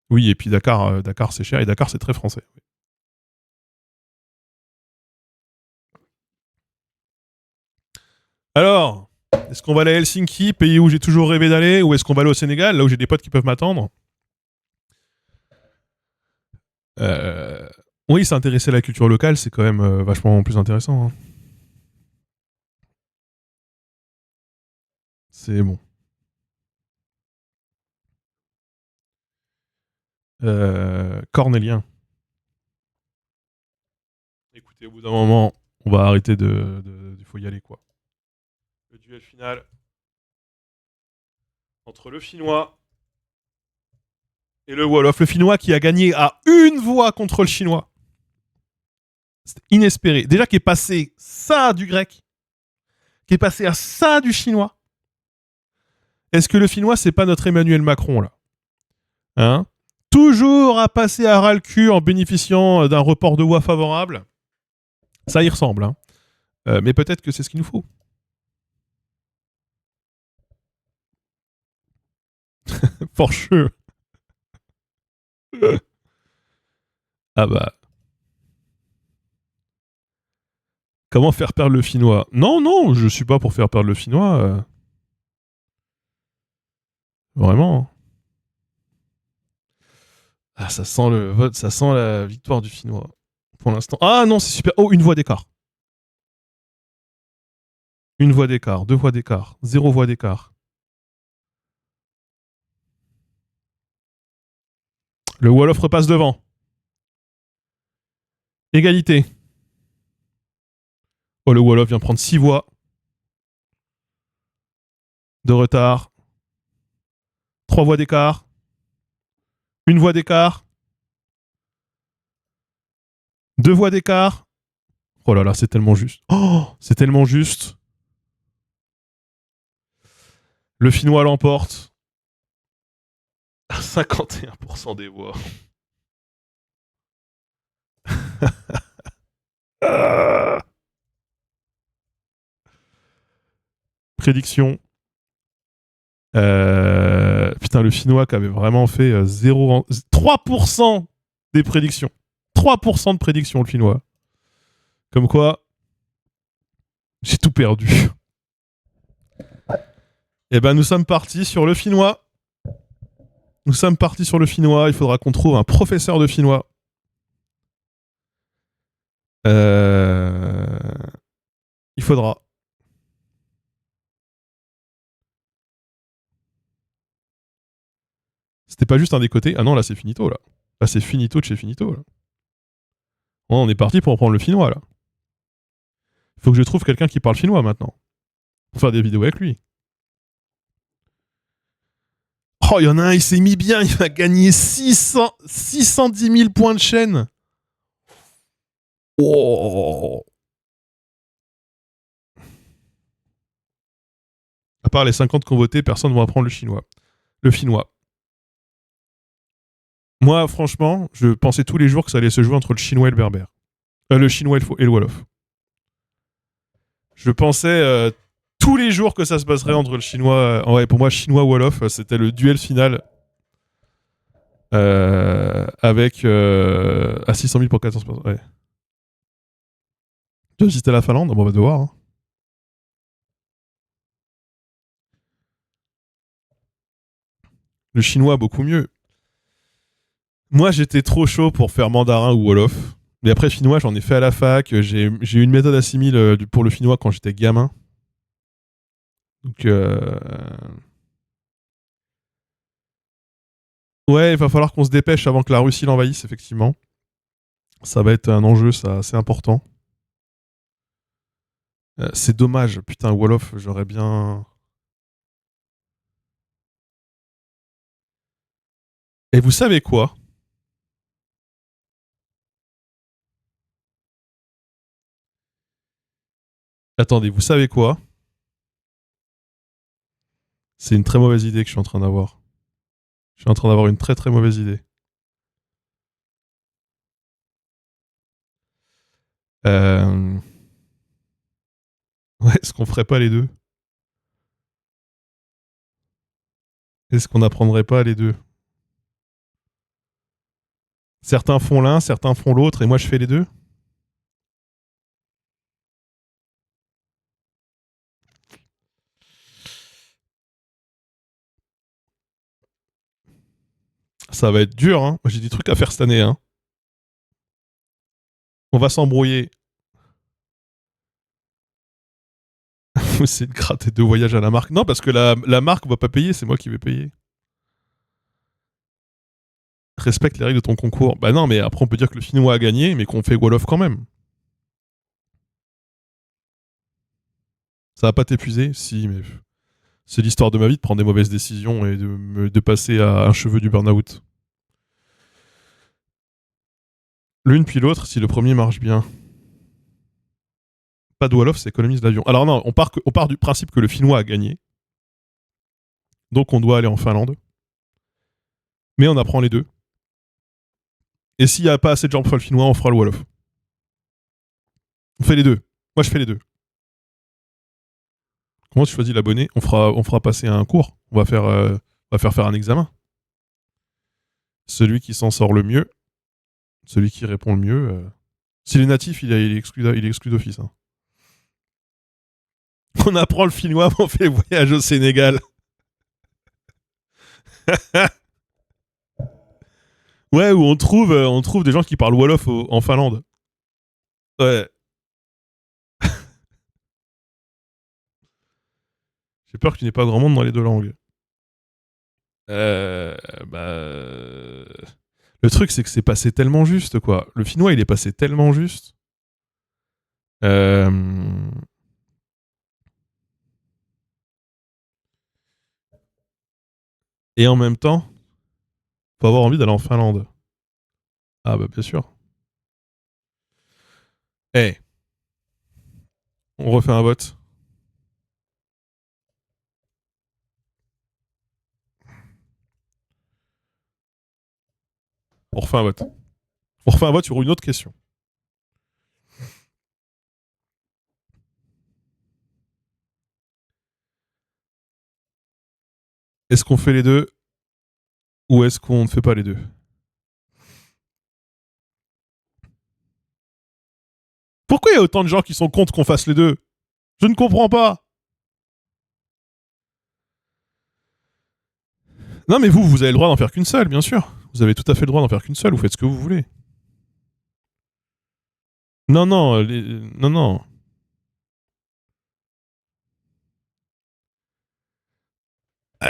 Oui, et puis Dakar c'est cher et Dakar c'est très français. Alors, est-ce qu'on va aller à Helsinki, pays où j'ai toujours rêvé d'aller, ou est-ce qu'on va aller au Sénégal, là où j'ai des potes qui peuvent m'attendre? Euh, Oui, s'intéresser à la culture locale, c'est quand même vachement plus intéressant, hein. C'est bon. Cornélien. Écoutez, au bout d'un moment, on va arrêter il faut y aller, quoi. Le duel final entre le Finnois et le Wolof. Le Finnois qui a gagné à une voix contre le Chinois. C'est inespéré. Déjà qui est passé ça du grec, qui est passé à ça du chinois. Est-ce que le Finnois, c'est pas notre Emmanuel Macron, là? Hein? Toujours à passer à ras le cul en bénéficiant d'un report de voix favorable. Ça y ressemble, hein. Mais peut-être que c'est ce qu'il nous faut. Forcheux. Ah bah. Comment faire perdre le Finnois? Non, non, je suis pas pour faire perdre le Finnois. Vraiment. Ah, ça sent le vote, ça sent la victoire du Finnois. Pour l'instant. Ah non, c'est super. Oh, une voix d'écart. Une voix d'écart, deux voix d'écart, zéro voix d'écart. Le Wolof repasse devant. Égalité. Oh, le Wolof vient prendre 6 voix de retard. 3 voix d'écart. Une voix d'écart. 2 voix d'écart. Oh là là, c'est tellement juste. Oh, c'est tellement juste. Le Finnois l'emporte. 51% des voix. Prédiction. Putain, le Finnois qui avait vraiment fait 3% des prédictions. 3% de prédictions, le Finnois. Comme quoi, j'ai tout perdu. Eh ben, nous sommes partis sur le Finnois. Nous sommes partis sur le Finnois. Il faudra qu'on trouve un professeur de Finnois. Il faudra. C'était pas juste un des côtés. Ah non, là, c'est finito, là. Là, c'est finito de chez finito, là. On est parti pour prendre le Finnois, là. Faut que je trouve quelqu'un qui parle finnois, maintenant. Pour faire des vidéos avec lui. Oh, il y en a un, il s'est mis bien. Il va gagner 610 000 points de chaîne. Oh. À part les 50 qui ont voté, personne ne va apprendre le chinois. Le finnois. Moi, franchement, je pensais tous les jours que ça allait se jouer entre le chinois et le berbère. Le chinois et le wolof. Je pensais tous les jours que ça se passerait entre le chinois. Ouais, pour moi, chinois-wolof, c'était le duel final. Avec à 600 000 pour 14%. Ouais. Tu as visité la Finlande? Bon, on va devoir. Hein. Le chinois, beaucoup mieux. Moi, j'étais trop chaud pour faire mandarin ou wolof. Mais après, finnois, j'en ai fait à la fac. J'ai eu une méthode assimile pour le finnois quand j'étais gamin. Donc, ouais, il va falloir qu'on se dépêche avant que la Russie l'envahisse, effectivement. Ça va être un enjeu, ça, assez important. C'est dommage, putain, Wolof, j'aurais bien. Et vous savez quoi? Attendez, vous savez quoi? C'est une très mauvaise idée que je suis en train d'avoir. Je suis en train d'avoir une très très mauvaise idée. Euh... Ouais, est-ce qu'on ferait pas les deux? Est-ce qu'on n'apprendrait pas les deux? Certains font l'un, certains font l'autre, et moi je fais les deux? Ça va être dur, hein. Moi, j'ai des trucs à faire cette année, hein. On va s'embrouiller. C'est de gratter 2 voyages à la marque. Non, parce que la marque va pas payer, c'est moi qui vais payer. Respecte les règles de ton concours. Bah non, mais après, on peut dire que le Finnois a gagné, mais qu'on fait Wall-off quand même. Ça va pas t'épuiser? Si, mais c'est l'histoire de ma vie de prendre des mauvaises décisions et de passer à un cheveu du burn-out. L'une puis l'autre, si le premier marche bien. Pas de Wall-off, ça économise l'avion. Alors non, on part du principe que le Finnois a gagné. Donc on doit aller en Finlande. Mais on apprend les deux. Et s'il n'y a pas assez de gens pour faire le Finnois, on fera le Wall-off. On fait les deux. Moi, je fais les deux. Comment tu choisis l'abonné? On fera passer un cours. On va faire un examen. Celui qui s'en sort le mieux, celui qui répond le mieux. S'il est natif, il est exclu d'office. Hein. On apprend le finnois, on fait le voyage au Sénégal. Ouais, où on trouve des gens qui parlent Wolof en Finlande. Ouais. J'ai peur qu'il n'y ait pas grand monde dans les deux langues. Euh, bah... Le truc, c'est que c'est passé tellement juste, quoi. Le finnois, il est passé tellement juste. Euh... Et en même temps, faut avoir envie d'aller en Finlande. Ah bah bien sûr. Eh, hey, on refait un vote. On refait un vote. On refait un vote sur une autre question. Est-ce qu'on fait les deux ou est-ce qu'on ne fait pas les deux? Pourquoi il y a autant de gens qui sont contre qu'on fasse les deux? Je ne comprends pas. Non mais vous avez le droit d'en faire qu'une seule, bien sûr. Vous avez tout à fait le droit d'en faire qu'une seule, vous faites ce que vous voulez. Non, non, non, non.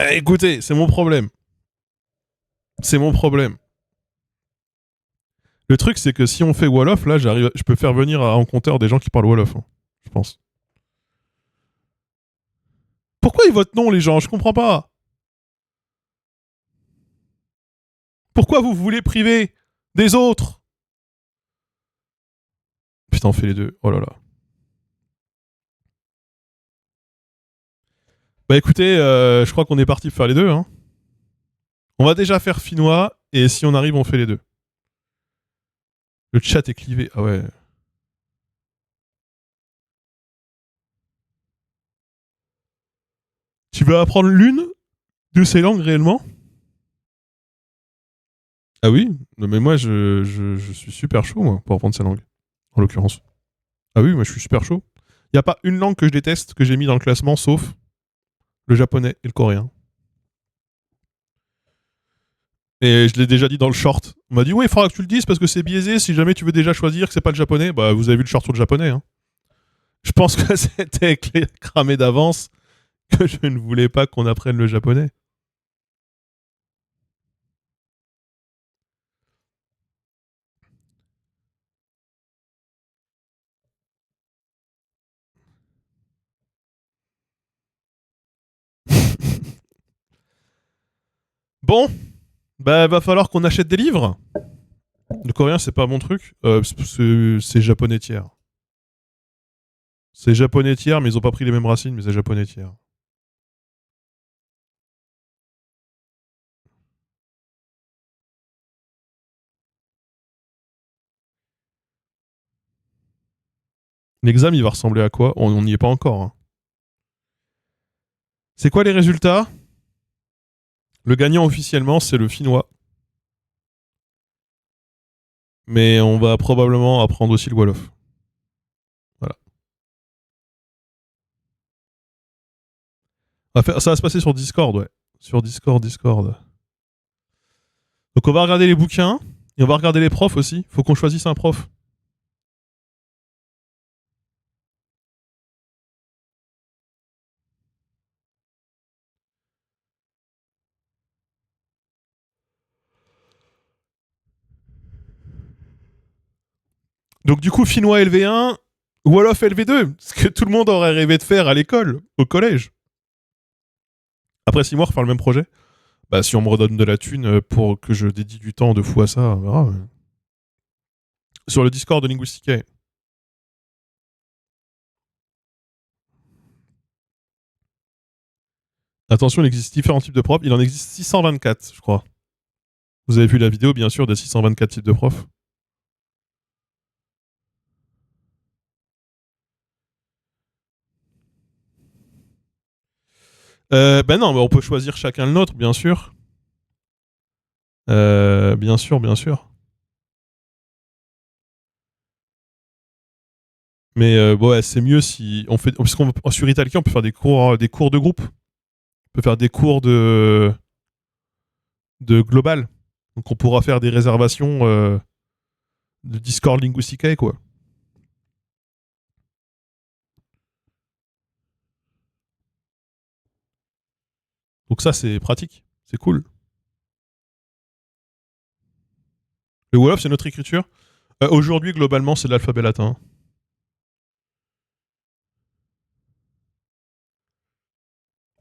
Écoutez, c'est mon problème. C'est mon problème. Le truc, c'est que si on fait Wolof, là, je peux faire venir à un compteur des gens qui parlent Wolof, hein, je pense. Pourquoi ils votent non, les gens? Je comprends pas. Pourquoi vous voulez priver des autres? Putain, on fait les deux. Oh là là. Bah écoutez, je crois qu'on est parti pour faire les deux. Hein. On va déjà faire finnois, et si on arrive, on fait les deux. Le chat est clivé. Ah ouais. Tu veux apprendre l'une de ces langues réellement? Ah oui? Mais moi, je suis super chaud, moi, pour apprendre ces langues, en l'occurrence. Ah oui, moi, je suis super chaud. Il n'y a pas une langue que je déteste que j'ai mis dans le classement, sauf le japonais et le coréen. Et je l'ai déjà dit dans le short. On m'a dit, oui, il faudra que tu le dises parce que c'est biaisé. Si jamais tu veux déjà choisir que c'est pas le japonais, bah vous avez vu le short sur le japonais. Hein. Je pense que c'était cramé d'avance que je ne voulais pas qu'on apprenne le japonais. Bon, bah va falloir qu'on achète des livres. Le coréen, c'est pas mon truc. C'est japonais tiers. C'est japonais tiers, mais ils ont pas pris les mêmes racines, mais c'est japonais tiers. L'examen, il va ressembler à quoi? On n'y est pas encore. Hein. C'est quoi les résultats? Le gagnant officiellement, c'est le finnois. Mais on va probablement apprendre aussi le Wolof. Voilà. Ça va se passer sur Discord, ouais. Sur Discord. Donc on va regarder les bouquins et on va regarder les profs aussi. Faut qu'on choisisse un prof. Donc du coup, finnois LV1, Wolof LV2, ce que tout le monde aurait rêvé de faire à l'école, au collège. Après 6 mois, refaire le même projet. Bah si on me redonne de la thune pour que je dédie du temps de fou à ça, on verra. Sur le Discord de Linguistica. Attention, il existe différents types de profs. Il en existe 624, je crois. Vous avez vu la vidéo, bien sûr, des 624 types de profs. Ben non, mais on peut choisir chacun le nôtre, bien sûr. Bien sûr, bien sûr. Mais bon, ouais, c'est mieux si on fait. Parce qu'on sur Italki, on peut faire des cours de groupe. On peut faire des cours de global. Donc on pourra faire des réservations de Discord Linguisticae, quoi. Donc ça, c'est pratique. C'est cool. Le Wolof, c'est notre écriture. Aujourd'hui, globalement, c'est de l'alphabet latin.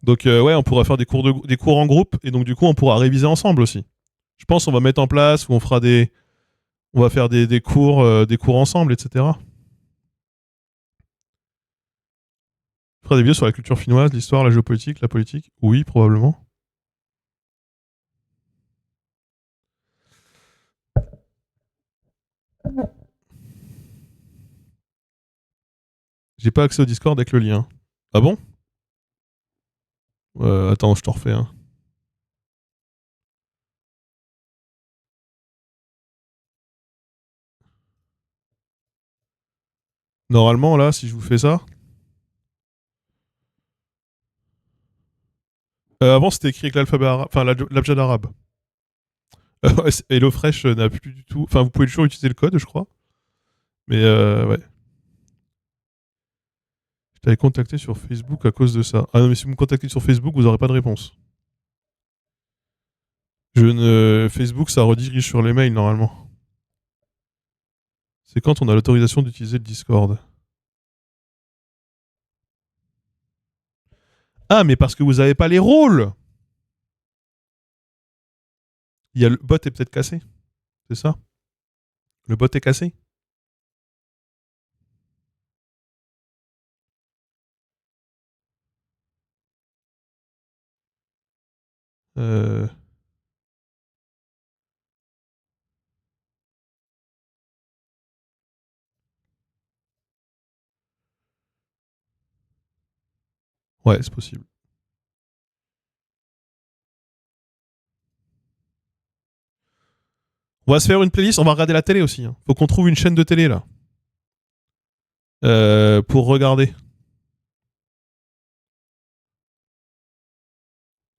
Donc ouais, on pourra faire des cours en groupe et donc du coup, on pourra réviser ensemble aussi. Je pense qu'on va mettre en place où on va faire des cours ensemble, etc. On fera des vidéos sur la culture finnoise, l'histoire, la géopolitique, la politique. Oui, probablement. J'ai pas accès au Discord avec le lien. Ah bon? Attends, je t'en refais un. Normalement, là, si je vous fais ça. Avant, c'était écrit avec l'alphabet arabe, enfin l'abjad arabe. HelloFresh n'a plus du tout. Enfin, vous pouvez toujours utiliser le code, je crois. Mais ouais. Je t'avais contacté sur Facebook à cause de ça. Ah non, mais si vous me contactez sur Facebook, vous n'aurez pas de réponse. Facebook, ça redirige sur les mails normalement. C'est quand on a l'autorisation d'utiliser le Discord. Ah, mais parce que vous n'avez pas les rôles. Le bot est peut-être cassé. C'est ça? Le bot est cassé? Euh... Ouais, c'est possible. On va se faire une playlist, on va regarder la télé aussi. Hein. Faut qu'on trouve une chaîne de télé là. Pour regarder.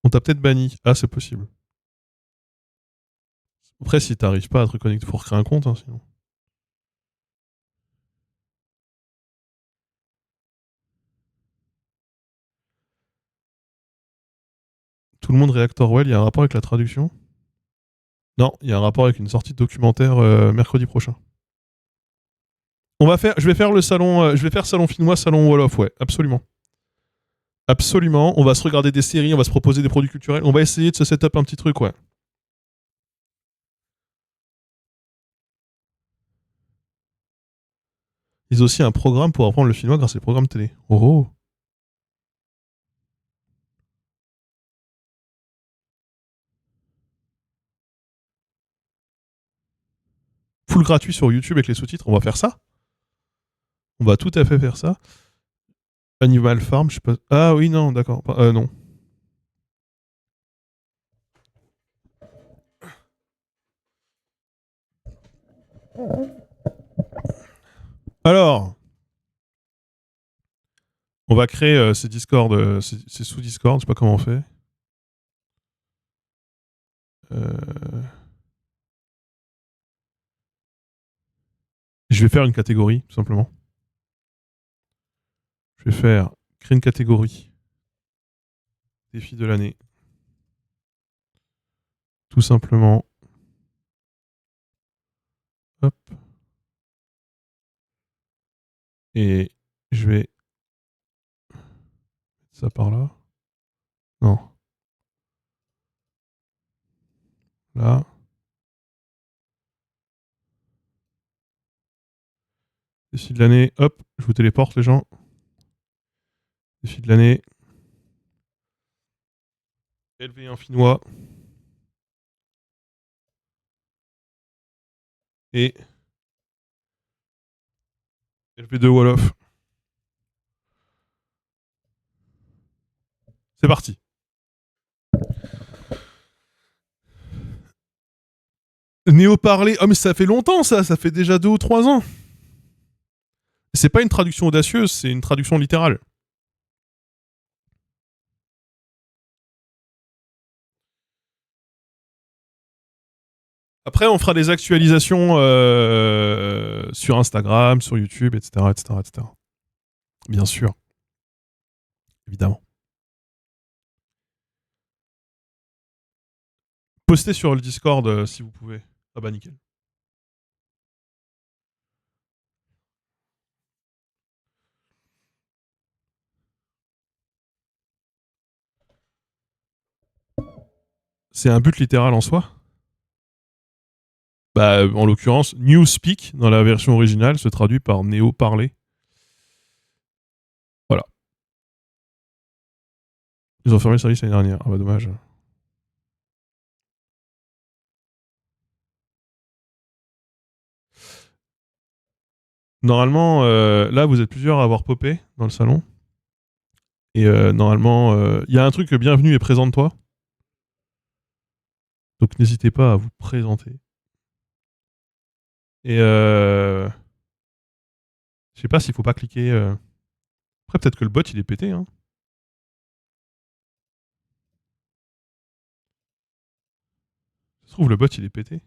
On t'a peut-être banni. Ah, c'est possible. Après, si t'arrives pas à te reconnecter, faut recréer un compte, hein, sinon. Tout le monde Reactor Well, il y a un rapport avec la traduction? Non, il y a un rapport avec une sortie de documentaire mercredi prochain. Je vais faire le salon, je vais faire salon finnois, salon Wolof, ouais, absolument. Absolument. On va se regarder des séries, on va se proposer des produits culturels, on va essayer de se set up un petit truc, ouais. Ils ont aussi un programme pour apprendre le finnois grâce à des programmes télé. Oh, oh. Full gratuit sur YouTube avec les sous-titres, on va faire ça. On va tout à fait faire ça. Animal Farm, je sais pas. Ah oui, non, d'accord. Non. Alors, on va créer ces Discord, ces sous-Discord, je sais pas comment on fait. Euh... Je vais faire une catégorie, tout simplement. Je vais faire créer une catégorie défi de l'année. Tout simplement. Hop. Et je vais mettre ça par là. Non. Là. Défi de l'année. Hop. Je vous téléporte, les gens. Défi de l'année. LV1 finnois. Et LV2 Wolof. C'est parti. Néo-parler. Oh, mais ça fait longtemps, ça. Ça fait déjà 2 ou 3 ans. C'est pas une traduction audacieuse, c'est une traduction littérale. Après, on fera des actualisations sur Instagram, sur YouTube, etc., etc., etc. Bien sûr, évidemment. Postez sur le Discord si vous pouvez. Ah bah nickel. C'est un but littéral en soi. Bah, en l'occurrence, New Speak, dans la version originale, se traduit par Néo parler. Voilà. Ils ont fermé le service l'année dernière. Ah bah dommage. Normalement, là, vous êtes plusieurs à avoir popé dans le salon. Et normalement, il y a un truc bienvenue et présente-toi. Donc n'hésitez pas à vous présenter. Et je sais pas s'il faut pas cliquer. Après, peut-être que le bot il est pété. Hein. Ça se trouve, le bot il est pété.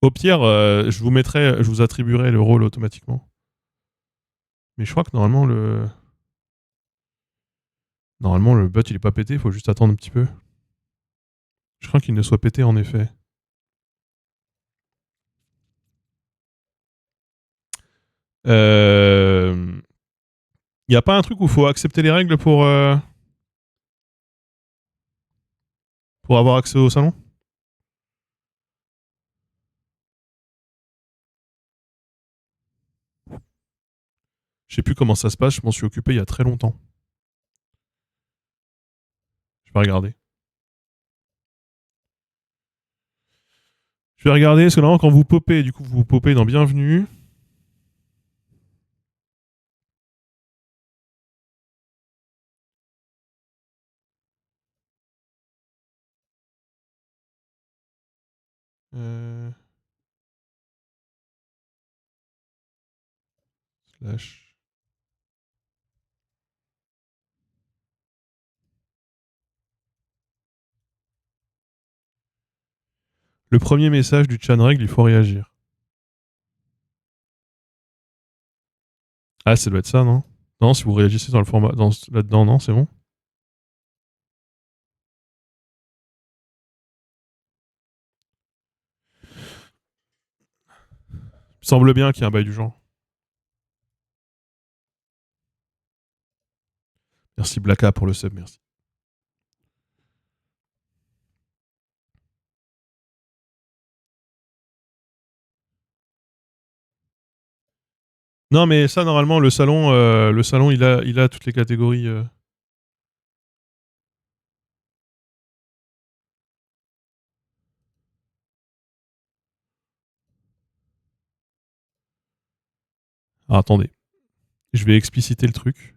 Au pire, je vous attribuerai le rôle automatiquement. Mais je crois que normalement le bot il est pas pété. Il faut juste attendre un petit peu. Je crains qu'il ne soit pété en effet. Il y a pas un truc où il faut accepter les règles pour avoir accès au salon? Je sais plus comment ça se passe. Je m'en suis occupé il y a très longtemps. Je vais regarder. Je vais regarder parce que normalement quand vous popez, du coup vous popez dans Bienvenue. Euh, slash. Le premier message du chat règle, il faut réagir. Ah, ça doit être ça, non? Non, si vous réagissez dans le format, là-dedans, non, c'est bon. Il me semble bien qu'il y a un bail du genre. Merci Blacka pour le sub, merci. Non, mais ça, normalement, le salon, il a toutes les catégories. Ah, attendez, je vais expliciter le truc.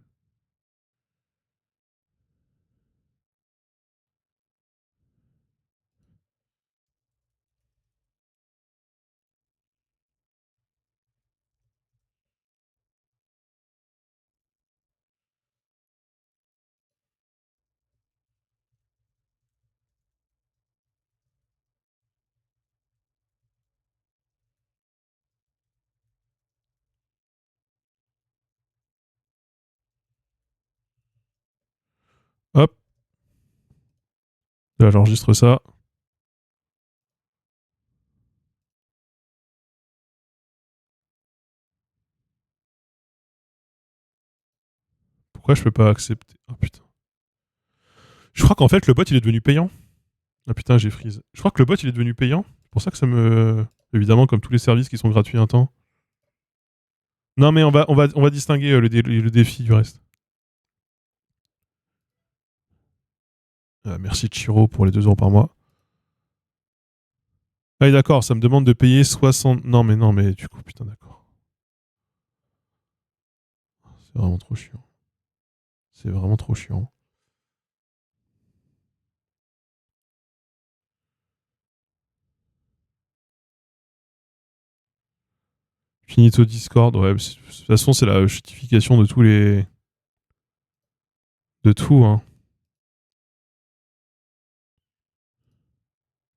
Hop. Là, j'enregistre ça. Pourquoi je peux pas accepter? Oh putain. Je crois qu'en fait, le bot, il est devenu payant. Ah putain, j'ai freeze. Je crois que le bot, il est devenu payant. C'est pour ça que ça me... Évidemment, comme tous les services qui sont gratuits un temps. Non, mais on va distinguer le défi du reste. Merci Chiro pour les 2 € par mois. Ah oui, d'accord, ça me demande de payer 60... Non, mais du coup, putain, d'accord. C'est vraiment trop chiant. C'est vraiment trop chiant. Finito Discord, ouais, de toute façon, c'est la justification de tous les... De tout, hein.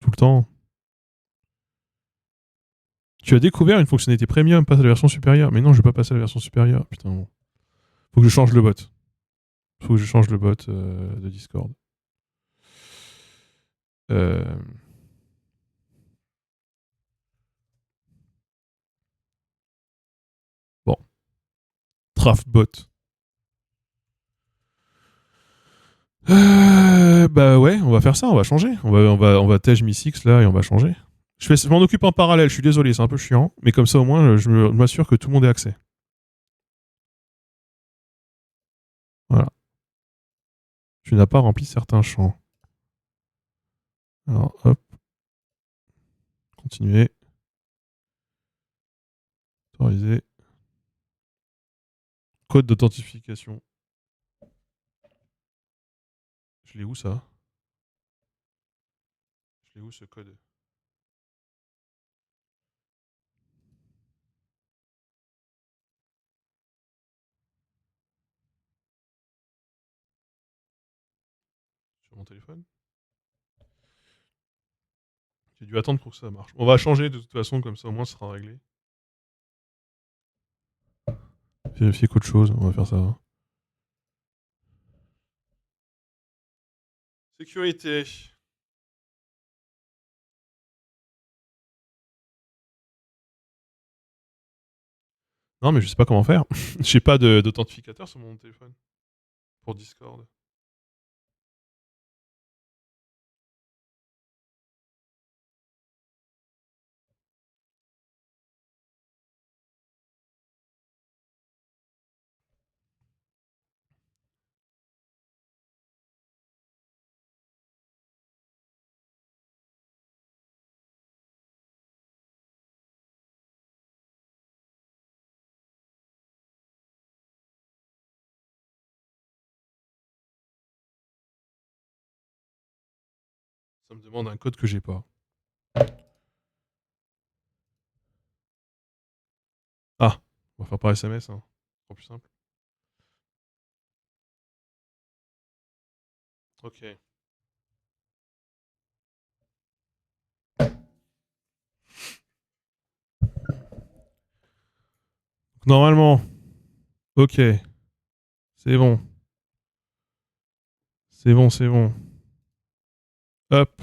Tout le temps. Tu as découvert une fonctionnalité premium, passe à la version supérieure. Mais non, je vais pas passer à la version supérieure. Putain, bon. Faut que je change le bot. Faut que je change le bot de Discord. Euh... Bon. Draftbot. Bah ouais, on va faire ça, on va changer. On va tej Mi 6 là et on va changer. Je m'en occupe en parallèle, je suis désolé, c'est un peu chiant. Mais comme ça, au moins, je m'assure que tout le monde ait accès. Voilà. Tu n'as pas rempli certains champs. Alors, hop. Continuer. Autoriser. Code d'authentification. Je l'ai où ça? Je l'ai où ce code? Sur mon téléphone? J'ai dû attendre pour que ça marche. On va changer de toute façon, comme ça au moins ce sera réglé. Vérifier qu'autre chose, on va faire ça. Sécurité. Non, mais je sais pas comment faire. J'ai pas d'authentificateur sur mon téléphone. Pour Discord. Ça me demande un code que j'ai pas. Ah, on va faire par SMS, hein. C'est plus simple. Ok. Normalement, ok. C'est bon. C'est bon, c'est bon. Hop.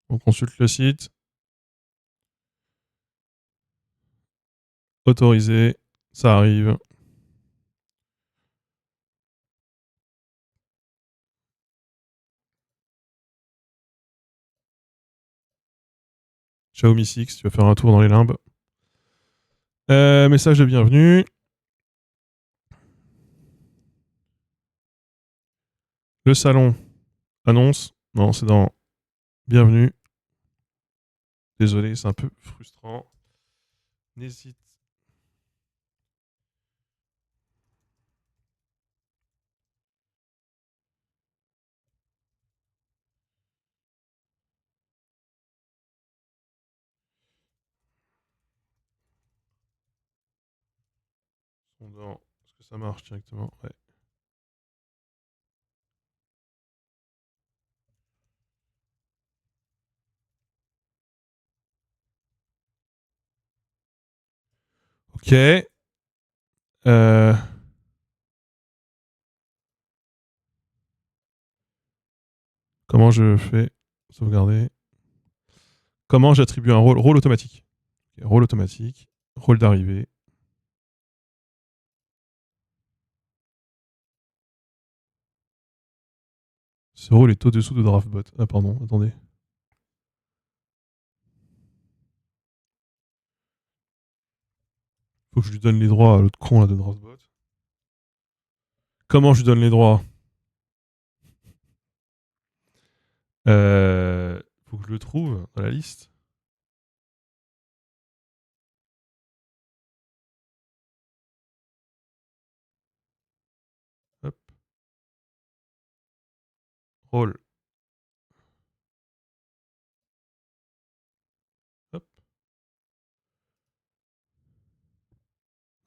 On consulte le site. Autorisé. Ça arrive. Xiaomi 6, tu vas faire un tour dans les limbes. Message de bienvenue. Le salon. Annonce. Non, c'est dans bienvenue. Désolé, c'est un peu frustrant. N'hésite. Est-ce que ça marche directement? Ouais. Ok. Euh... Comment je fais sauvegarder? Comment j'attribue un rôle? Rôle automatique. Okay, rôle automatique. Rôle d'arrivée. Ce rôle est au-dessous de Draftbot. Ah pardon, attendez. Faut que je lui donne les droits à l'autre con là de Draftbot. Comment je lui donne les droits? Faut que je le trouve dans la liste. Hop. Rôle. Hop.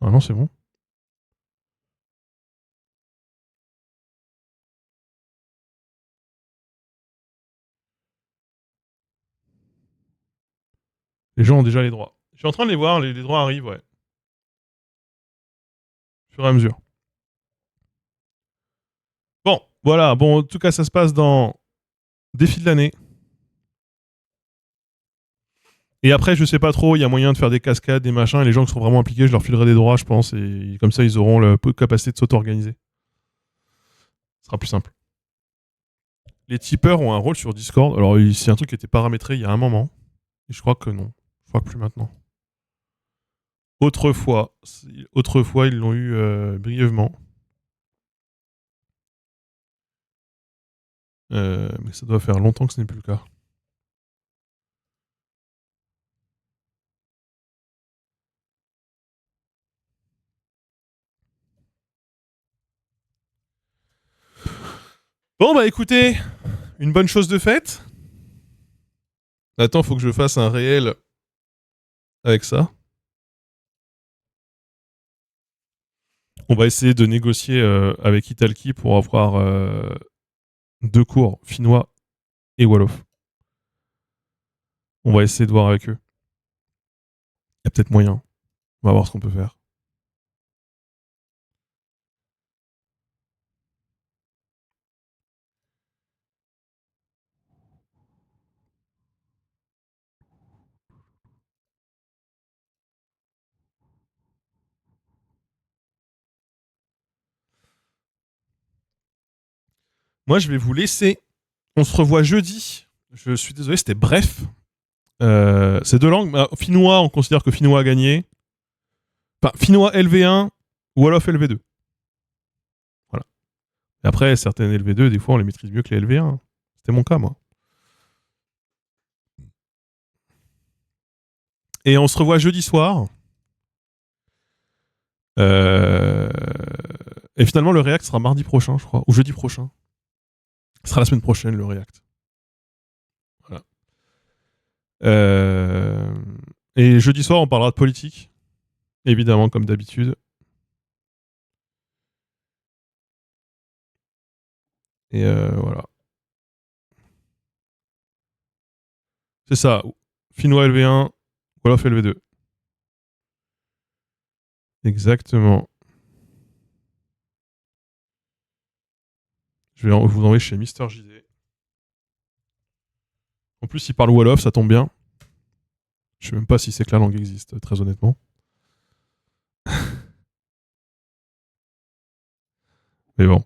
Ah non, c'est bon. Les gens ont déjà les droits. Je suis en train de les voir, les droits arrivent, ouais. Au fur et à mesure. Bon, voilà. Bon, en tout cas, ça se passe dans Défi de l'année. Et après, je sais pas trop, il y a moyen de faire des cascades, des machins, et les gens qui sont vraiment impliqués, je leur filerai des droits, je pense, et comme ça, ils auront la capacité de s'auto-organiser. Ce sera plus simple. Les tipeurs ont un rôle sur Discord. Alors, c'est un truc qui était paramétré il y a un moment. Et je crois que non. Je crois que plus maintenant. Autrefois, ils l'ont eu brièvement. Mais ça doit faire longtemps que ce n'est plus le cas. Bon, bah écoutez, une bonne chose de faite. Attends, faut que je fasse un réel avec ça. On va essayer de négocier avec Italki pour avoir 2 cours, finnois et Wolof. On va essayer de voir avec eux. Il y a peut-être moyen. On va voir ce qu'on peut faire. Moi, je vais vous laisser. On se revoit jeudi. Je suis désolé, c'était bref. C'est 2 langues. Finnois, on considère que Finnois a gagné. Enfin, Finnois LV1, Wolof LV2. Voilà. Et après, certaines LV2, des fois, on les maîtrise mieux que les LV1. C'était mon cas, moi. Et on se revoit jeudi soir. Et finalement, le React sera mardi prochain, je crois. Ou jeudi prochain. Ce sera la semaine prochaine, le React. Voilà. Et jeudi soir, on parlera de politique. Évidemment, comme d'habitude. Et voilà. C'est ça. Finnois LV1, Wolof LV2. Exactement. Je vais vous envoyer chez Mister JD. En plus, il parle Wolof, ça tombe bien. Je sais même pas si c'est que la langue existe, très honnêtement. Mais bon.